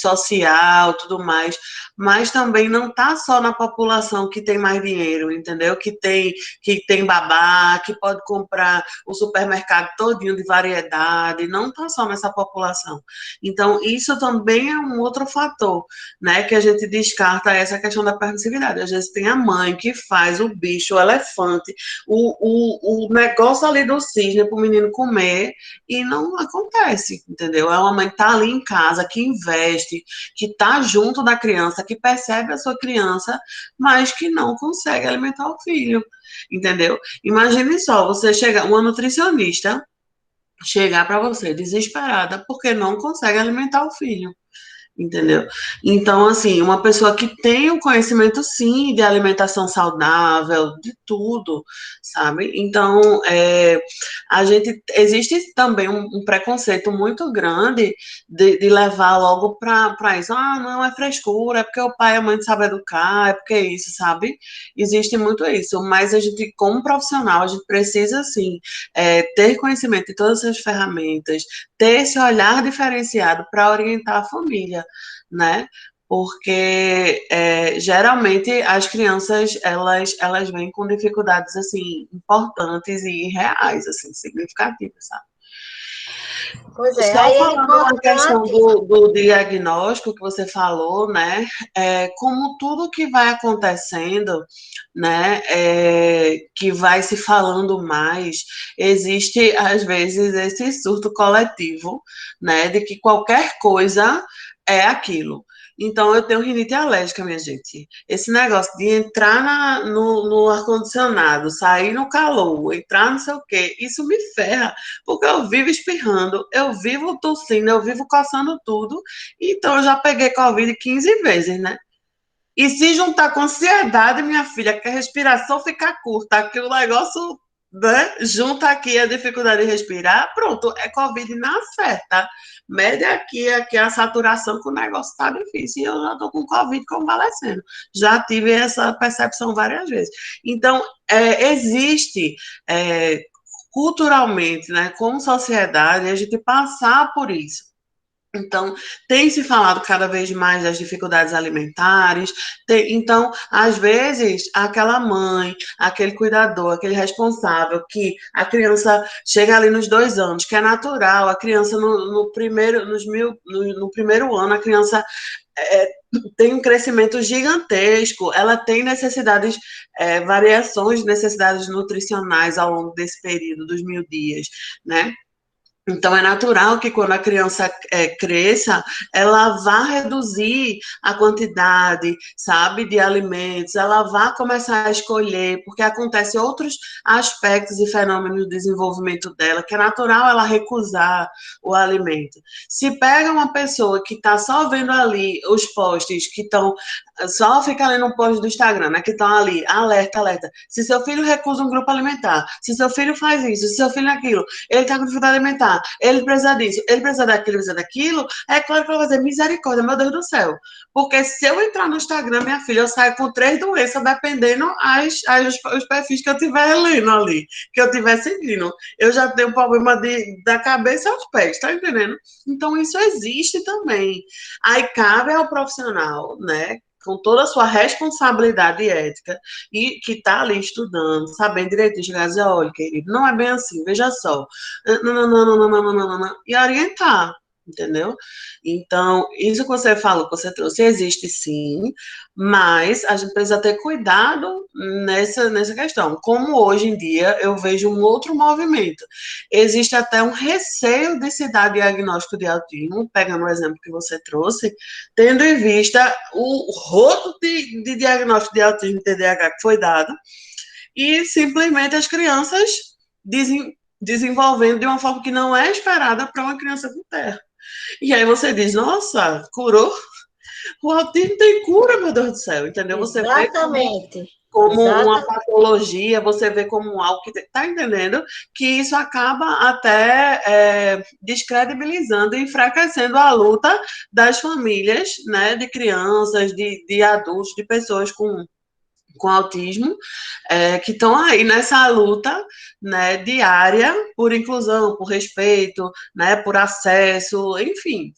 social, tudo mais, mas também não está só na população que tem mais dinheiro, entendeu? Que tem babá, que pode comprar o supermercado todinho de variedade, não está só nessa população. Então, isso também é um outro fator, né, que a gente descarta essa questão da permissividade. Às vezes tem a mãe que faz o bicho, o elefante, o negócio ali do cisne para o menino comer, e não acontece, entendeu? É uma mãe que está ali em casa, que investe, que está junto da criança, que percebe a sua criança, mas que não consegue alimentar o filho, entendeu? Imagine só, você chegar, uma nutricionista chegar para você desesperada porque não consegue alimentar o filho, entendeu? Então, assim, uma pessoa que tem um conhecimento, sim, de alimentação saudável, de tudo, sabe? Então, existe também um preconceito muito grande de levar logo para isso. Ah, não, é frescura, é porque o pai e a mãe não sabem educar, é porque é isso, sabe? Existe muito isso, mas a gente, como profissional, a gente precisa, sim, ter conhecimento de todas essas ferramentas, ter esse olhar diferenciado para orientar a família, né? Porque geralmente as crianças elas vêm com dificuldades assim importantes e reais, assim, significativas, sabe? Pois é, Só aí é falando uma questão importante. do diagnóstico que você falou, né? Como tudo que vai acontecendo, né? Que vai se falando mais, existe às vezes esse surto coletivo, né? De que qualquer coisa é aquilo. Então, eu tenho rinite alérgica, minha gente. Esse negócio de entrar no ar-condicionado, sair no calor, entrar não sei o quê, isso me ferra, porque eu vivo espirrando, eu vivo tossindo, eu vivo coçando tudo, então eu já peguei Covid 15 vezes, né? E se juntar com ansiedade, minha filha, que a respiração fica curta, que o negócio, né, junta aqui a dificuldade de respirar, pronto, é Covid na certa. Mede aqui a saturação, que o negócio tá difícil. E eu já tô com Covid convalescendo. Já tive essa percepção várias vezes. Então, existe culturalmente, né, como sociedade, a gente passar por isso. Então, tem se falado cada vez mais das dificuldades alimentares. Então, às vezes, aquela mãe, aquele cuidador, aquele responsável, que a criança chega ali nos 2 anos, que é natural, a criança no primeiro ano, a criança é, tem um crescimento gigantesco, ela tem necessidades, variações de necessidades nutricionais ao longo desse período dos 1.000 dias, né? Então, é natural que quando a criança cresça, ela vá reduzir a quantidade, sabe, de alimentos, ela vá começar a escolher, porque acontecem outros aspectos e fenômenos do desenvolvimento dela, que é natural ela recusar o alimento. Se pega uma pessoa que está só vendo ali os posts que estão, só fica ali no post do Instagram, né, que estão ali, alerta, alerta. Se seu filho recusa um grupo alimentar, se seu filho faz isso, se seu filho aquilo, ele está com dificuldade alimentar, ele precisa disso, ele precisa daquilo, é claro que eu vou fazer misericórdia, meu Deus do céu. Porque se eu entrar no Instagram, minha filha, eu saio com 3 doenças, dependendo os perfis que eu estiver lendo ali, que eu estiver seguindo. Eu já tenho problema da cabeça aos pés, tá entendendo? Então, isso existe também. Aí cabe ao profissional, né? Com toda a sua responsabilidade ética, e que está ali estudando, sabendo direitinho, chegar e dizer, olha, querido, não é bem assim, veja só, não, não, não, não, não, não, não, não, não, e orientar, entendeu? Então, isso que você falou, que você trouxe, existe sim, mas a gente precisa ter cuidado nessa questão. Como hoje em dia eu vejo um outro movimento. Existe até um receio de se dar diagnóstico de autismo, pegando o exemplo que você trouxe, tendo em vista o rodo de diagnóstico de autismo e TDAH que foi dado, e simplesmente as crianças desenvolvendo de uma forma que não é esperada para uma criança com TEA. E aí você diz, nossa, curou? O autismo tem cura, meu Deus do céu, entendeu? Você vê Exatamente. como uma Exatamente. patologia, você vê como algo que está entendendo que isso acaba até descredibilizando e enfraquecendo a luta das famílias, né, de crianças, de adultos, de pessoas com autismo, que estão aí nessa luta, né, diária por inclusão, por respeito, né, por acesso, enfim.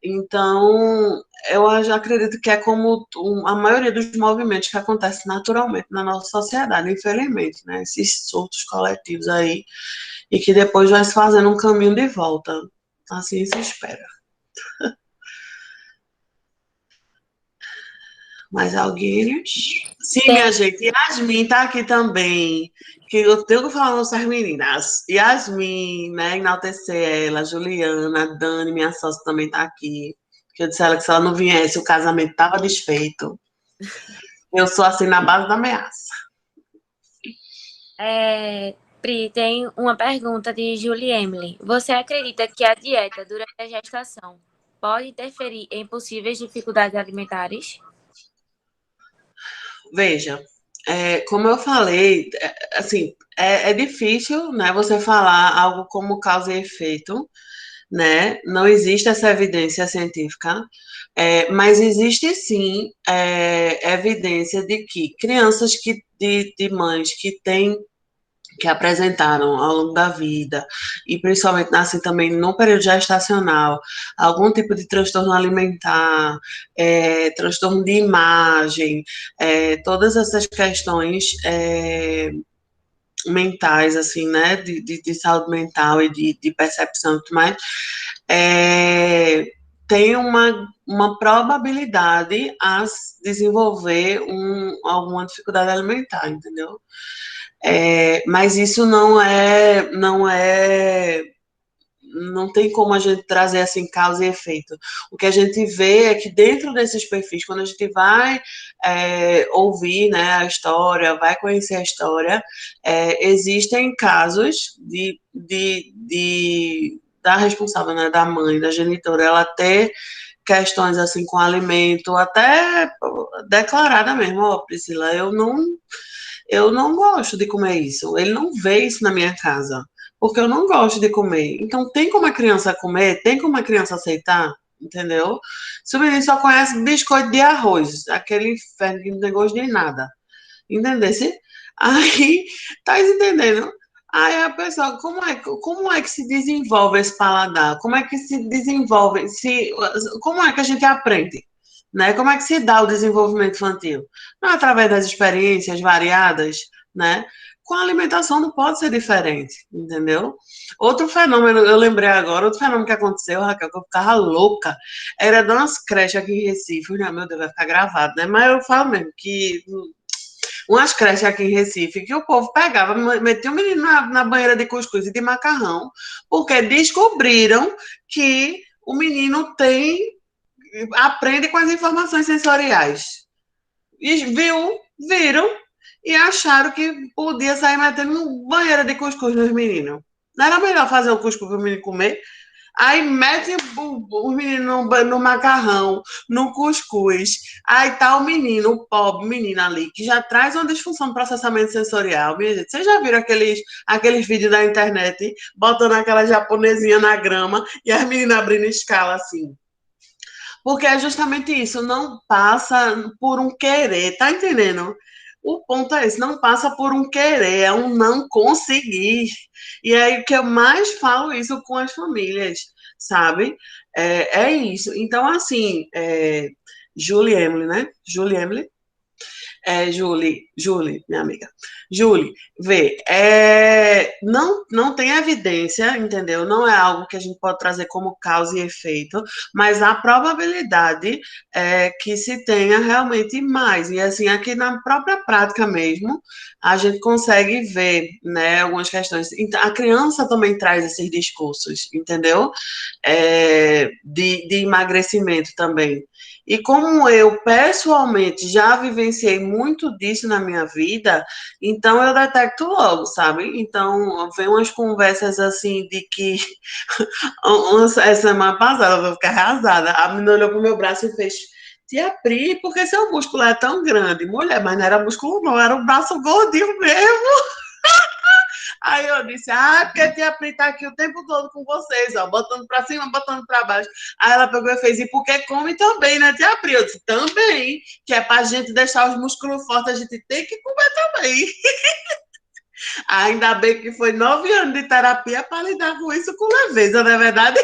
Então, eu já acredito que é como a maioria dos movimentos que acontecem naturalmente na nossa sociedade, infelizmente, né? Esses surtos coletivos aí, e que depois vai se fazendo um caminho de volta. Assim se espera. Mais alguém? Sim, minha Tem, gente. Yasmin tá aqui também. Que eu tenho que falar nossas meninas. Yasmin, né? Enaltecer ela, Juliana, Dani, minha sócia, também tá aqui. Que eu disse a ela que se ela não viesse, o casamento estava desfeito. Eu sou assim na base da ameaça. Pri, tem uma pergunta de Julie Emily. Você acredita que a dieta durante a gestação pode interferir em possíveis dificuldades alimentares? Veja, como eu falei, assim, é difícil, né, você falar algo como causa e efeito, né? Não existe essa evidência científica, mas existe sim evidência de que crianças de mães que apresentaram ao longo da vida, e principalmente nascem também no período gestacional, algum tipo de transtorno alimentar, transtorno de imagem, todas essas questões mentais, assim, né, de saúde mental e de percepção e tudo mais, tem uma probabilidade a desenvolver alguma dificuldade alimentar, entendeu? Mas isso não tem como a gente trazer assim causa e efeito. O que a gente vê é que dentro desses perfis, quando a gente vai ouvir, né, a história, vai conhecer a história, existem casos da responsável, né, da mãe, da genitora, ela ter questões assim com alimento, até declarada mesmo, ó, Priscila, eu não gosto de comer isso. Ele não vê isso na minha casa, porque eu não gosto de comer. Então, tem como a criança comer? Tem como a criança aceitar? Entendeu? Se o menino só conhece biscoito de arroz, aquele inferno que não tem gosto de nada. Entendesse? Aí, tá entendendo? Aí a pessoa, como é que se desenvolve esse paladar? Como é que se desenvolve? Como é que a gente aprende? Né? Como é que se dá o desenvolvimento infantil? Não é através das experiências variadas, né? Com a alimentação não pode ser diferente, entendeu? Outro fenômeno, eu lembrei agora, outro fenômeno que aconteceu, Raquel, que eu ficava louca, era de umas creches aqui em Recife, meu Deus, vai ficar gravado, né? Mas eu falo mesmo que umas creches aqui em Recife que o povo pegava, metia o menino na banheira de cuscuz e de macarrão, porque descobriram que o menino aprende com as informações sensoriais. E viram e acharam que podia sair metendo banheira de cuscuz nos meninos. Não era melhor fazer o cuscuz para o menino comer? Aí mete o menino no macarrão, no cuscuz. Aí tá o menino, o pobre menino ali, que já traz uma disfunção do processamento sensorial. Minha gente, vocês já viram aqueles vídeos da internet, botando aquela japonesinha na grama e as meninas abrindo escala assim? Porque é justamente isso, não passa por um querer, tá entendendo? O ponto é esse, não passa por um querer, é um não conseguir. E é aí que eu mais falo isso com as famílias, sabe? É isso. Então, assim, Julie Emily, né? Julie Emily, Julie, minha amiga. Julie, vê, não tem evidência, entendeu? Não é algo que a gente pode trazer como causa e efeito, mas a probabilidade é que se tenha realmente mais. E assim, aqui na própria prática mesmo, a gente consegue ver, né, algumas questões. Então, a criança também traz esses discursos, entendeu? De emagrecimento também. E como eu pessoalmente já vivenciei muito disso na minha vida, então eu detecto logo, sabe? Então, vem umas conversas assim de que essa semana passada eu vou ficar arrasada. A menina olhou pro meu braço e fez: Tia Pri, por que seu músculo é tão grande? Mulher, mas não era músculo, não, era um braço gordinho mesmo. Aí eu disse, porque a tia Pri tá aqui o tempo todo com vocês, ó, botando pra cima, botando pra baixo. Aí ela pegou e fez, e porque come também, né, tia Pri? Eu disse, também, que é pra gente deixar os músculos fortes, a gente tem que comer também. Ainda bem que foi 9 anos de terapia para lidar com isso com leveza, não é verdade?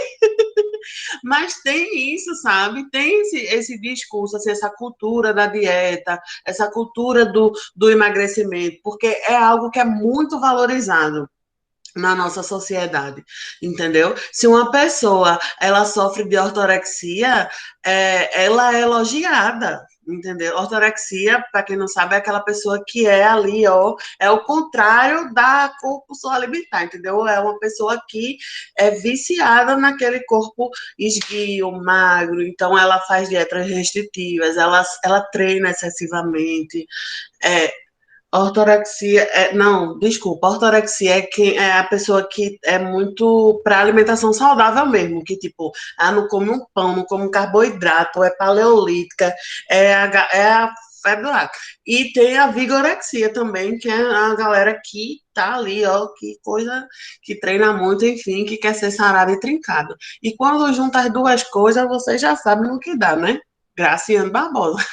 Mas tem isso, sabe? Tem esse discurso, assim, essa cultura da dieta, essa cultura do emagrecimento, porque é algo que é muito valorizado na nossa sociedade, entendeu? Se uma pessoa ela sofre de ortorexia, ela é elogiada, entendeu? Ortorexia, para quem não sabe, é aquela pessoa que é ali, ó, é o contrário da compulsão alimentar, entendeu? É uma pessoa que é viciada naquele corpo esguio, magro, então ela faz dietas restritivas, ela treina excessivamente, é, Ortorexia não, desculpa, ortorexia é quem é a pessoa que é muito para alimentação saudável mesmo, que tipo, não come um pão, não come um carboidrato, é paleolítica, é a febre do rato. E tem a vigorexia também, que é a galera que tá ali, ó, que coisa, que treina muito, enfim, que quer ser sarado e trincado. E quando junta as duas coisas, vocês já sabem no que dá, né? Graciane Barbosa.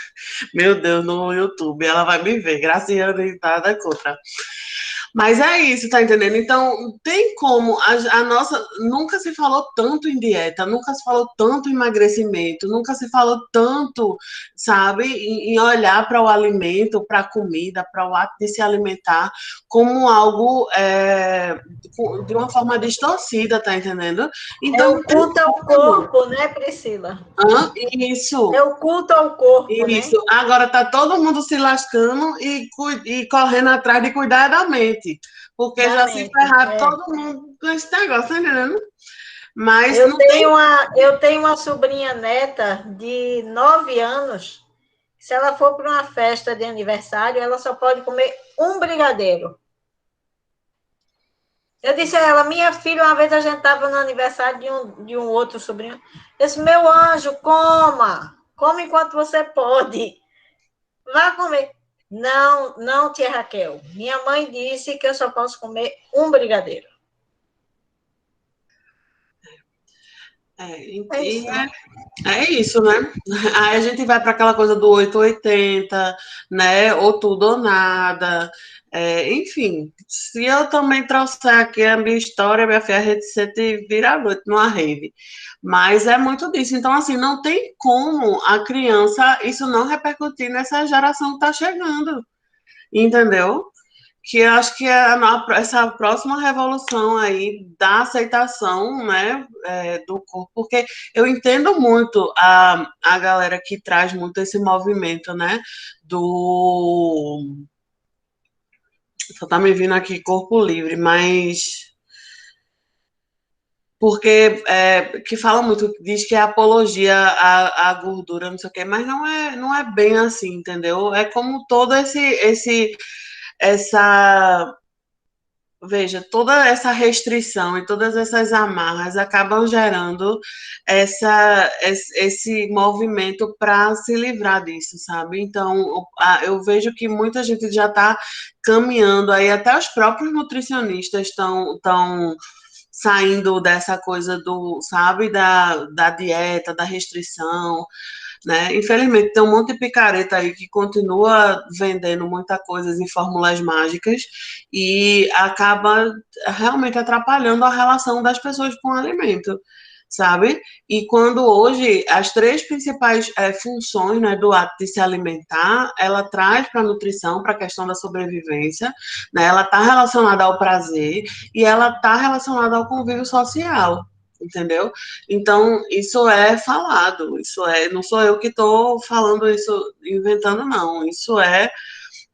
Meu Deus, no YouTube, ela vai me ver, Graciane nada contra. Mas é isso, tá entendendo? Então, tem como a nossa. Nunca se falou tanto em dieta, nunca se falou tanto em emagrecimento, nunca se falou tanto, sabe, em olhar para o alimento, para a comida, para o ato de se alimentar, como algo de uma forma distorcida, tá entendendo? É Então, o culto ao corpo, né, Priscila? Isso. É o culto ao corpo, né? Isso. Agora tá todo mundo se lascando e correndo atrás de cuidar da mente. Porque Da já se mente. ferrar todo mundo com esse negócio, tá entendendo? Mas Eu não tem. tenho uma sobrinha neta de 9 anos. Se ela for para uma festa de aniversário, ela só pode comer um brigadeiro. Eu disse a ela, minha filha, uma vez a gente estava no aniversário de um outro sobrinho. Eu disse, meu anjo, coma. Coma enquanto você pode. Vá comer. Não, não, tia Raquel. Minha mãe disse que eu só posso comer um brigadeiro. É isso, né? É isso, né? Aí a gente vai para aquela coisa do 880, né? Ou tudo ou nada. Enfim, se eu também trouxer aqui a minha história, minha filha, a gente sente vira a noite numa rave. Mas é muito disso. Então, assim, não tem como a criança, isso não repercutir nessa geração que está chegando, entendeu? Que eu acho que essa próxima revolução aí da aceitação, né, do corpo, porque eu entendo muito a galera que traz muito esse movimento, né, do... Só tá me vindo aqui corpo livre, mas... Porque que fala muito, diz que é apologia à gordura, não sei o quê, mas não é bem assim, entendeu? É como todo essa Veja, toda essa restrição e todas essas amarras acabam gerando esse movimento para se livrar disso, sabe? Então, eu vejo que muita gente já está caminhando aí, até os próprios nutricionistas estão saindo dessa coisa sabe, da dieta, da restrição, né? Infelizmente, tem um monte de picareta aí que continua vendendo muita coisa em fórmulas mágicas e acaba realmente atrapalhando a relação das pessoas com o alimento, sabe? E quando hoje as três principais funções, né, do ato de se alimentar, ela traz para a nutrição, para a questão da sobrevivência, né? Ela está relacionada ao prazer e ela está relacionada ao convívio social. Entendeu? Então, isso é falado, não sou eu que estou falando isso, inventando, não. Isso é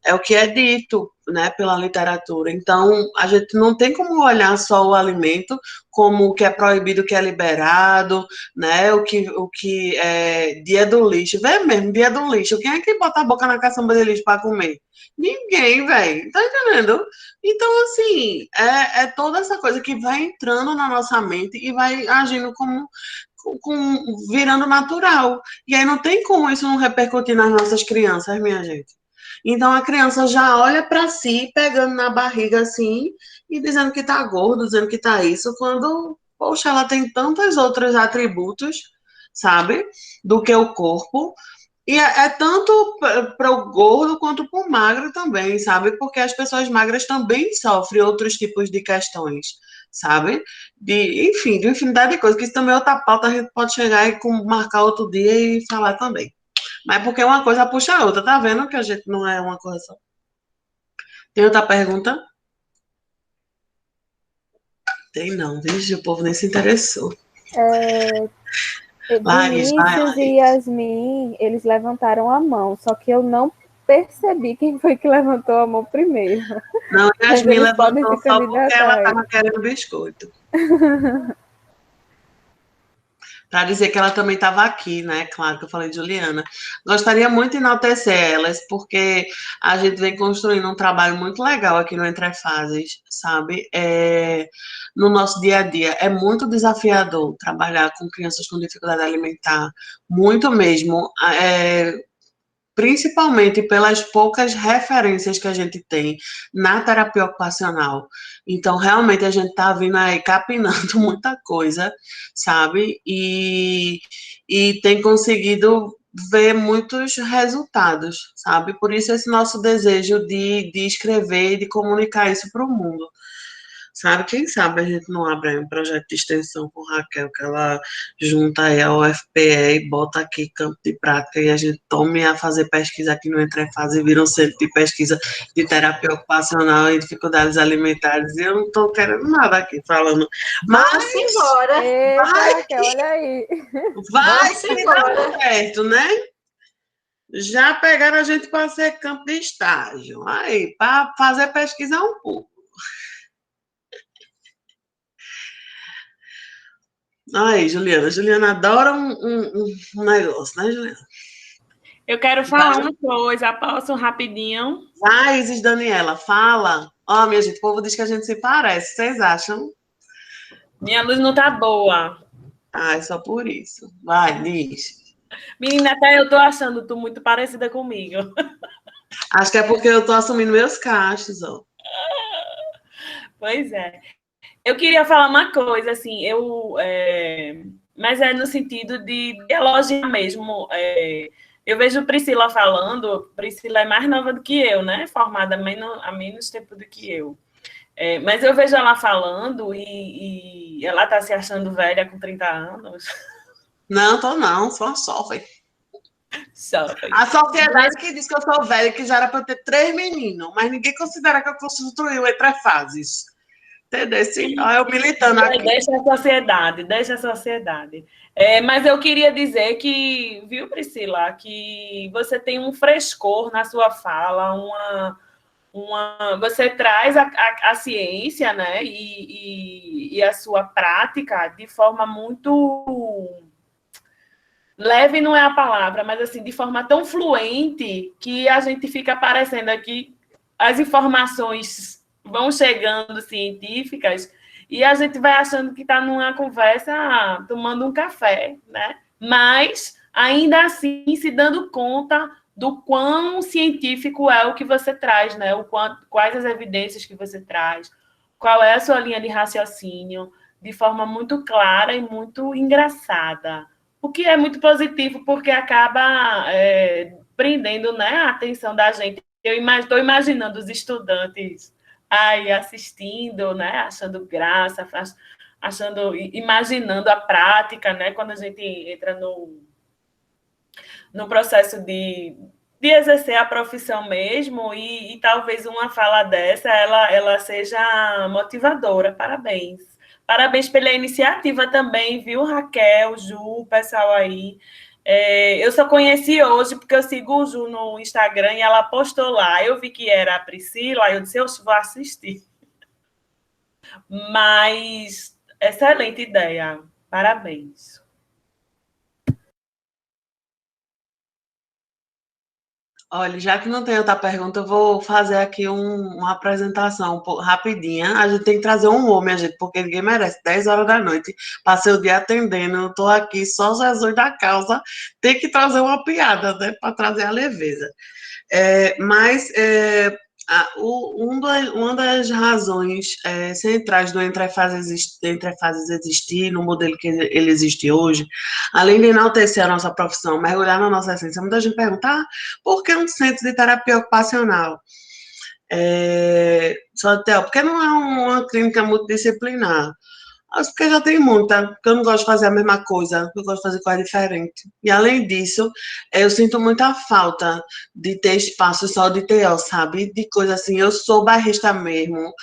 o que é dito, né, pela literatura. Então, a gente não tem como olhar só o alimento como o que é proibido, o que é liberado, né, o que é dia do lixo. Vê mesmo, dia do lixo. Quem é que bota a boca na caçamba de lixo para comer? Ninguém, velho. Tá entendendo? Então, assim, é toda essa coisa que vai entrando na nossa mente e vai agindo virando natural. E aí não tem como isso não repercutir nas nossas crianças, minha gente. Então a criança já olha para si, pegando na barriga assim, e dizendo que tá gordo, dizendo que tá isso, quando, poxa, ela tem tantos outros atributos, sabe, do que o corpo. E é tanto para o gordo quanto para o magro também, sabe? Porque as pessoas magras também sofrem outros tipos de questões, sabe? Enfim, de infinidade de coisas, que isso também é outra pauta, a gente pode chegar e marcar outro dia e falar também. Mas porque uma coisa puxa a outra, tá vendo que a gente não é uma coisa só. Tem outra pergunta? Tem não, vixe, o povo nem se interessou. Laís, vai, Vinícius e Laís. Yasmin, eles levantaram a mão, só que eu não percebi quem foi que levantou a mão primeiro. Não, Yasmin levantou só porque ela aí. estava querendo biscoito. para dizer que ela também estava aqui, né? Claro que eu falei de Juliana. Gostaria muito de enaltecer elas, porque a gente vem construindo um trabalho muito legal aqui no Entre Fases, sabe? No nosso dia a dia. É muito desafiador trabalhar com crianças com dificuldade alimentar, muito mesmo. Principalmente pelas poucas referências que a gente tem na terapia ocupacional. Então, realmente, a gente está vindo aí capinando muita coisa, sabe? E tem conseguido ver muitos resultados, sabe? Por isso, esse nosso desejo de escrever e de comunicar isso para o mundo. Sabe, quem sabe a gente não abre aí um projeto de extensão com Raquel, que ela junta aí a UFPE e bota aqui campo de prática e a gente tome a fazer pesquisa aqui no Entrefase e vira um centro de pesquisa de terapia ocupacional e dificuldades alimentares. E eu não estou querendo nada aqui falando. Mas embora. Eita, vai, Raquel, olha aí. vai se dar certo, né? Já pegaram a gente para ser campo de estágio. Aí, para fazer pesquisa é um pouco. Aí, Juliana. Juliana adora um negócio, né, Juliana? Eu quero falar uma coisa, posso rapidinho? Vai, Isis Daniela, fala. Ó, minha gente, o povo diz que a gente se parece, vocês acham? Minha luz não tá boa. Ah, é só por isso. Vai, diz. Menina, até eu tô achando tu muito parecida comigo. Acho que é porque eu tô assumindo meus cachos, ó. Pois é. Eu queria falar uma coisa, assim, mas é no sentido de elogiar mesmo. Eu vejo Priscila falando, Priscila é mais nova do que eu, né? Formada há menos tempo do que eu. Mas eu vejo ela falando e ela tá se achando velha com 30 anos. Não, tô não, sou uma jovem. Jovem. A sociedade que diz que eu sou velha, que já era para ter 3 meninos, mas ninguém considera que eu construí Entre Fases. Entendeu? Olha eu militando aqui. Deixa a sociedade. Mas eu queria dizer que, viu, Priscila, que você tem um frescor na sua fala, você traz a ciência, né, e a sua prática de forma muito leve, não é a palavra, mas assim, de forma tão fluente que a gente fica parecendo aqui, as informações vão chegando científicas e a gente vai achando que está numa conversa tomando um café, né? Mas, ainda assim, se dando conta do quão científico é o que você traz, né? Quais as evidências que você traz, qual é a sua linha de raciocínio, de forma muito clara e muito engraçada. O que é muito positivo, porque acaba prendendo, né, a atenção da gente. Eu estou imaginando os estudantes aí assistindo, né, achando graça, imaginando a prática, né, quando a gente entra no processo de exercer a profissão mesmo, e talvez uma fala dessa, ela seja motivadora. Parabéns. Parabéns pela iniciativa também, viu, Raquel, Ju, o pessoal aí. Eu só conheci hoje porque eu sigo o Ju no Instagram e ela postou lá. Eu vi que era a Priscila, eu disse, eu vou assistir. Mas, excelente ideia. Parabéns. Olha, já que não tem outra pergunta, eu vou fazer aqui uma apresentação um pouco rapidinha. A gente tem que trazer um homem, gente, porque ninguém merece. 10 horas da noite, passei o dia atendendo, eu tô aqui só Jesus da causa. Tem que trazer uma piada, né, para trazer a leveza. Uma das razões centrais do Entre Fases existir, no modelo que ele existe hoje, além de enaltecer a nossa profissão, mergulhar na nossa essência, muita gente pergunta, por que um centro de terapia ocupacional? Porque não é uma clínica multidisciplinar. Acho que já tem muita, porque eu não gosto de fazer a mesma coisa, eu gosto de fazer coisa diferente. E, além disso, eu sinto muita falta de ter espaço só de TO, sabe? De coisa assim, eu sou bairrista mesmo,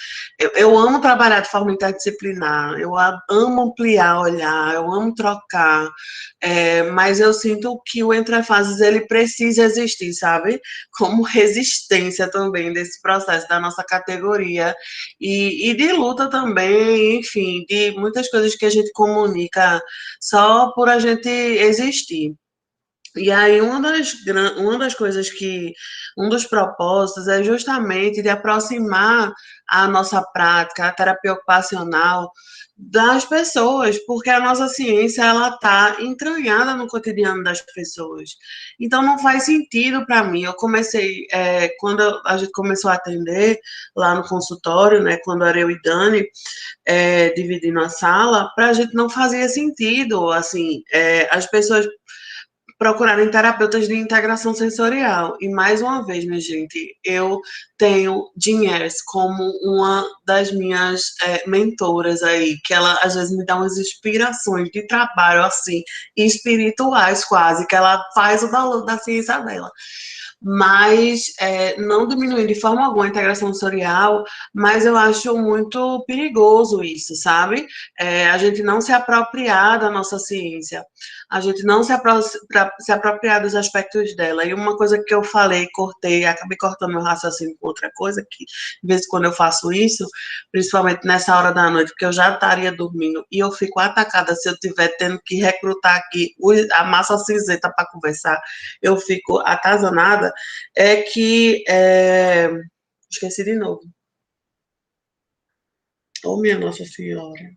eu amo trabalhar de forma interdisciplinar, eu amo ampliar, olhar, eu amo trocar, mas eu sinto que o Entre Fases, ele precisa existir, sabe? Como resistência também desse processo da nossa categoria, e de luta também, enfim, de muitas coisas que a gente comunica só por a gente existir. E aí, uma das coisas um dos propósitos é justamente de aproximar a nossa prática, a terapia ocupacional, das pessoas, porque a nossa ciência, ela está entranhada no cotidiano das pessoas. Então, não faz sentido para mim. Eu comecei, quando a gente começou a atender lá no consultório, né, quando era eu e Dani, dividindo a sala, para a gente não fazia sentido, assim, as pessoas procurarem terapeutas de integração sensorial. E, mais uma vez, minha gente, eu tenho Jean como uma das minhas mentoras aí, que ela, às vezes, me dá umas inspirações de trabalho, assim, espirituais quase, que ela faz o valor da ciência dela. Mas, não diminuindo de forma alguma a integração sensorial, mas eu acho muito perigoso isso, sabe? A gente não se apropriar da nossa ciência, a gente não se apropriar dos aspectos dela. E uma coisa que eu falei, cortei, acabei cortando meu raciocínio com outra coisa, que de vez em quando eu faço isso, principalmente nessa hora da noite, porque eu já estaria dormindo e eu fico atacada se eu estiver tendo que recrutar aqui a massa cinzenta para conversar, eu fico atazanada, é que... esqueci de novo. Oh, minha Nossa Senhora.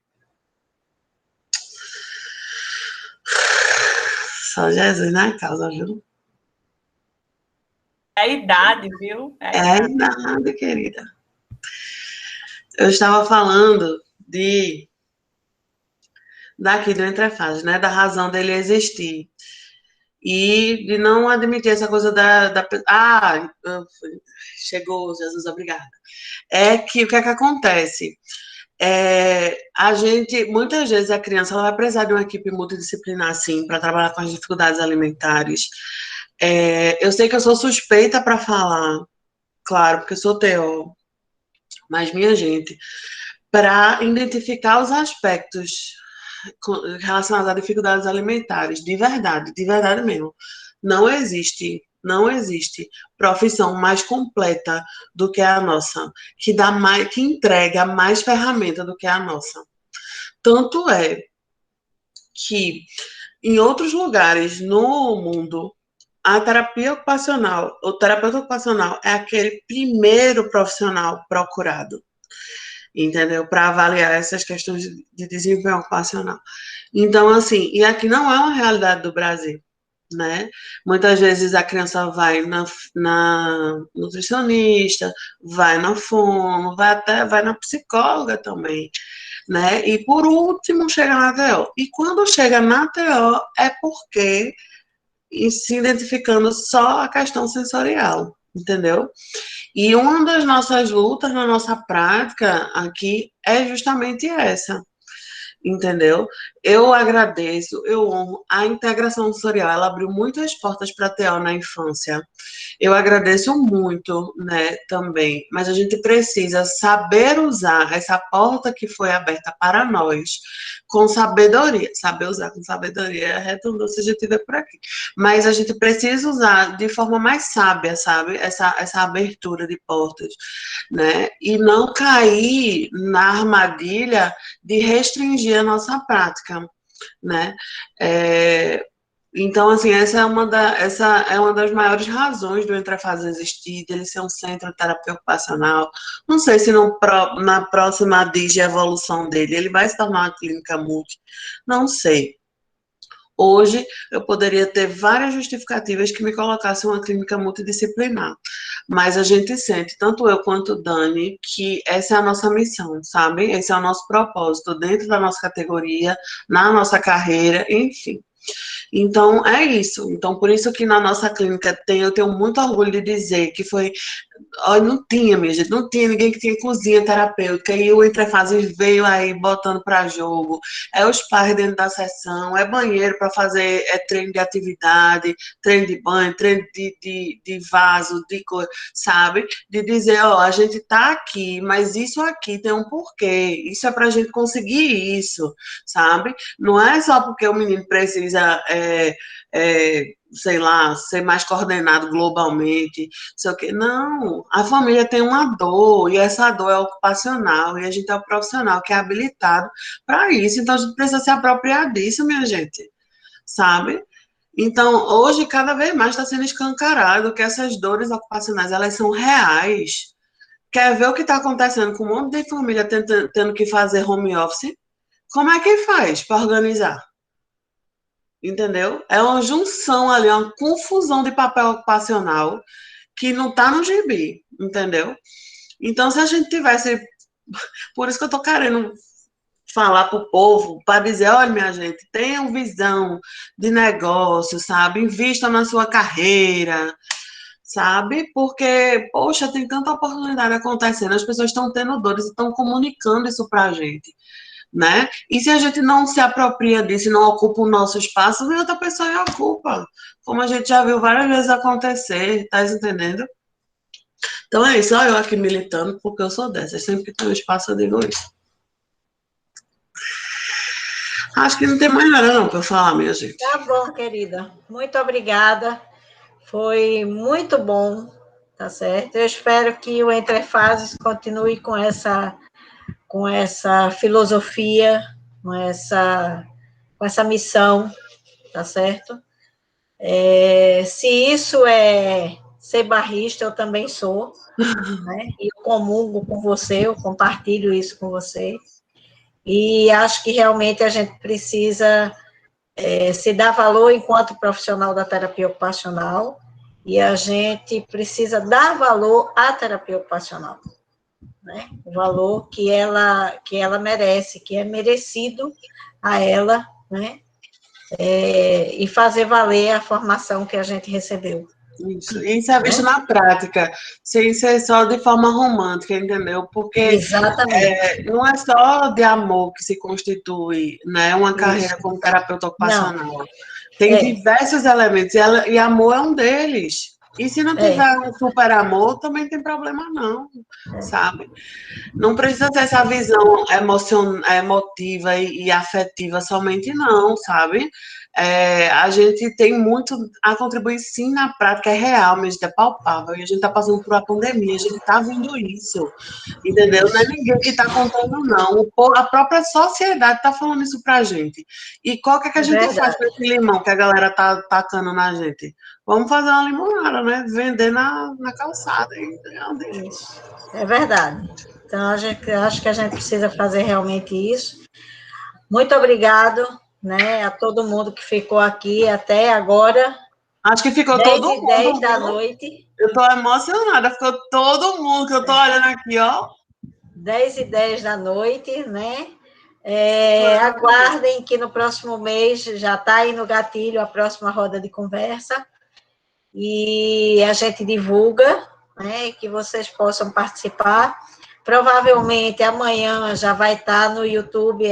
Só Jesus na causa, viu? É a idade, viu? É nada, querida. Eu estava falando daqui do Entrefases, né? Da razão dele existir. E de não admitir essa coisa chegou, Jesus, obrigada. É que o que é que acontece? Muitas vezes a criança ela vai precisar de uma equipe multidisciplinar, assim, para trabalhar com as dificuldades alimentares. Eu sei que eu sou suspeita para falar, claro, porque eu sou TO, mas, minha gente, para identificar os aspectos relacionados a dificuldades alimentares, de verdade mesmo, não existe profissão mais completa do que a nossa, que entrega mais ferramenta do que a nossa. Tanto é que em outros lugares no mundo, a terapia ocupacional, o terapeuta ocupacional é aquele primeiro profissional procurado, entendeu? Para avaliar essas questões de desempenho ocupacional. Então, assim, e aqui não é uma realidade do Brasil, né? Muitas vezes a criança vai na nutricionista, vai na fono, vai na psicóloga também, né? E por último chega na TO. E quando chega na TO é porque se identificando só a questão sensorial, entendeu? E uma das nossas lutas na nossa prática aqui é justamente essa, entendeu? Eu agradeço, eu honro a integração sensorial, ela abriu muitas portas para a TO na infância. Eu agradeço muito, né, também, mas a gente precisa saber usar essa porta que foi aberta para nós com sabedoria. Saber usar com sabedoria é redundância adjetiva por aqui. Mas a gente precisa usar de forma mais sábia, sabe? Essa abertura de portas, né? E não cair na armadilha de restringir a nossa prática, né? Então, assim, essa é uma das maiores razões do Entrefases existir, dele ser um centro de terapia ocupacional. Não sei se na próxima evolução dele, ele vai se tornar uma clínica multi, não sei. Hoje, eu poderia ter várias justificativas que me colocassem uma clínica multidisciplinar, mas a gente sente, tanto eu quanto o Dani, que essa é a nossa missão, sabe? Esse é o nosso propósito dentro da nossa categoria, na nossa carreira, enfim. Então, é isso. Então, por isso que na nossa clínica eu tenho muito orgulho de dizer que foi... Olha, não tinha, minha gente, não tinha ninguém que tinha cozinha terapêutica, e o Entrefases veio aí botando para jogo, os pais dentro da sessão, banheiro para fazer treino de atividade, treino de banho, treino de vaso, de coisa, sabe? De dizer, ó, a gente tá aqui, mas isso aqui tem um porquê, isso é para a gente conseguir isso, sabe? Não é só porque o menino precisa sei lá, ser mais coordenado globalmente, não sei o quê. Não, a família tem uma dor, e essa dor é ocupacional, e a gente é o profissional que é habilitado para isso, então a gente precisa se apropriar disso, minha gente, sabe? Então, hoje, cada vez mais está sendo escancarado que essas dores ocupacionais, elas são reais. Quer ver o que está acontecendo com um monte de família tendo que fazer home office? Como é que faz para organizar? Entendeu? É uma junção ali, uma confusão de papel ocupacional que não está no gibi, entendeu? Então, se a gente tivesse. Por isso que eu estou querendo falar para o povo, para dizer: olha, minha gente, tenham visão de negócio, sabe? Invista na sua carreira, sabe? Porque, poxa, tem tanta oportunidade acontecendo, as pessoas estão tendo dores e estão comunicando isso para a gente, né? E se a gente não se apropria disso e não ocupa o nosso espaço, vem outra pessoa e ocupa, como a gente já viu várias vezes acontecer, tá entendendo? Então é isso, olha eu aqui militando, porque eu sou dessas, sempre que tem um espaço eu digo isso. Acho que não tem mais nada não para eu falar, minha gente. Tá bom, querida. Muito obrigada. Foi muito bom, tá certo? Eu espero que o Entre Fases continue com essa filosofia, com essa missão, tá certo? Se isso é ser barrista, eu também sou, né? E eu comungo com você, eu compartilho isso com você. E acho que realmente a gente precisa se dar valor enquanto profissional da terapia ocupacional, e a gente precisa dar valor à terapia ocupacional, né? O valor que ela merece, que é merecido a ela, né? E fazer valer a formação que a gente recebeu. Isso é visto na prática, sem ser só de forma romântica, entendeu? Porque não é só de amor que se constitui, né, uma carreira como terapeuta ocupacional. Não. Tem diversos elementos, e amor é um deles. E se não tiver um super amor, também tem problema não, sabe? Não precisa ter essa visão emotiva e afetiva somente não, sabe? A gente tem muito a contribuir sim na prática, é real, mas é palpável, e a gente está passando por uma pandemia, a gente está vendo isso, entendeu? Não é ninguém que está contando, não. A própria sociedade está falando isso pra gente. E qual que é que a gente faz com esse limão que a galera tá tacando na gente? Vamos fazer uma limonada, né? Vender na calçada. Isso. É verdade. Então, acho que a gente precisa fazer realmente isso. Muito obrigado, né, a todo mundo que ficou aqui até agora. Acho que ficou todo mundo. 10h10 da noite. Eu estou emocionada, ficou todo mundo que eu estou olhando aqui, ó. 10h10 da noite, né? Aguardem que no próximo mês já está aí no gatilho a próxima roda de conversa. E a gente divulga, né, que vocês possam participar. Provavelmente amanhã já vai estar no YouTube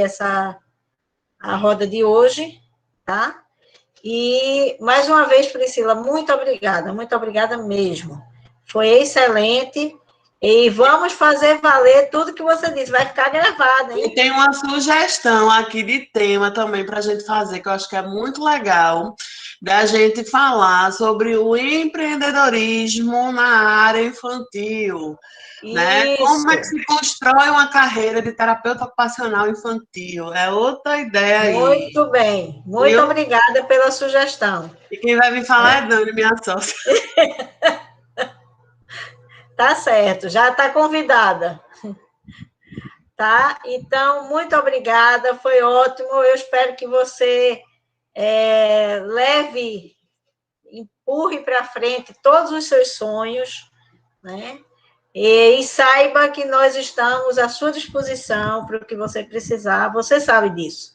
a roda de hoje, tá? E, mais uma vez, Priscila, muito obrigada mesmo. Foi excelente, e vamos fazer valer tudo que você disse, vai ficar gravado, hein? E tem uma sugestão aqui de tema também para a gente fazer, que eu acho que é muito legal, da gente falar sobre o empreendedorismo na área infantil. Né? Como é que se constrói uma carreira de terapeuta ocupacional infantil? É outra ideia aí. Muito bem. Muito obrigada pela sugestão. E quem vai me falar é Dani, minha sócia. Tá certo, já está convidada. Tá? Então, muito obrigada, foi ótimo. Eu espero que você empurre para frente todos os seus sonhos, né? E saiba que nós estamos à sua disposição para o que você precisar, você sabe disso,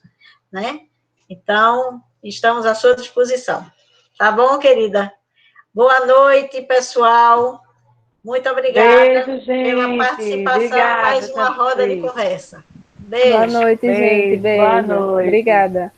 né? Então, estamos à sua disposição. Tá bom, querida? Boa noite, pessoal. Muito obrigada pela participação em mais uma roda de conversa. Beijo. Boa noite, gente. Beijo. Boa noite. Obrigada.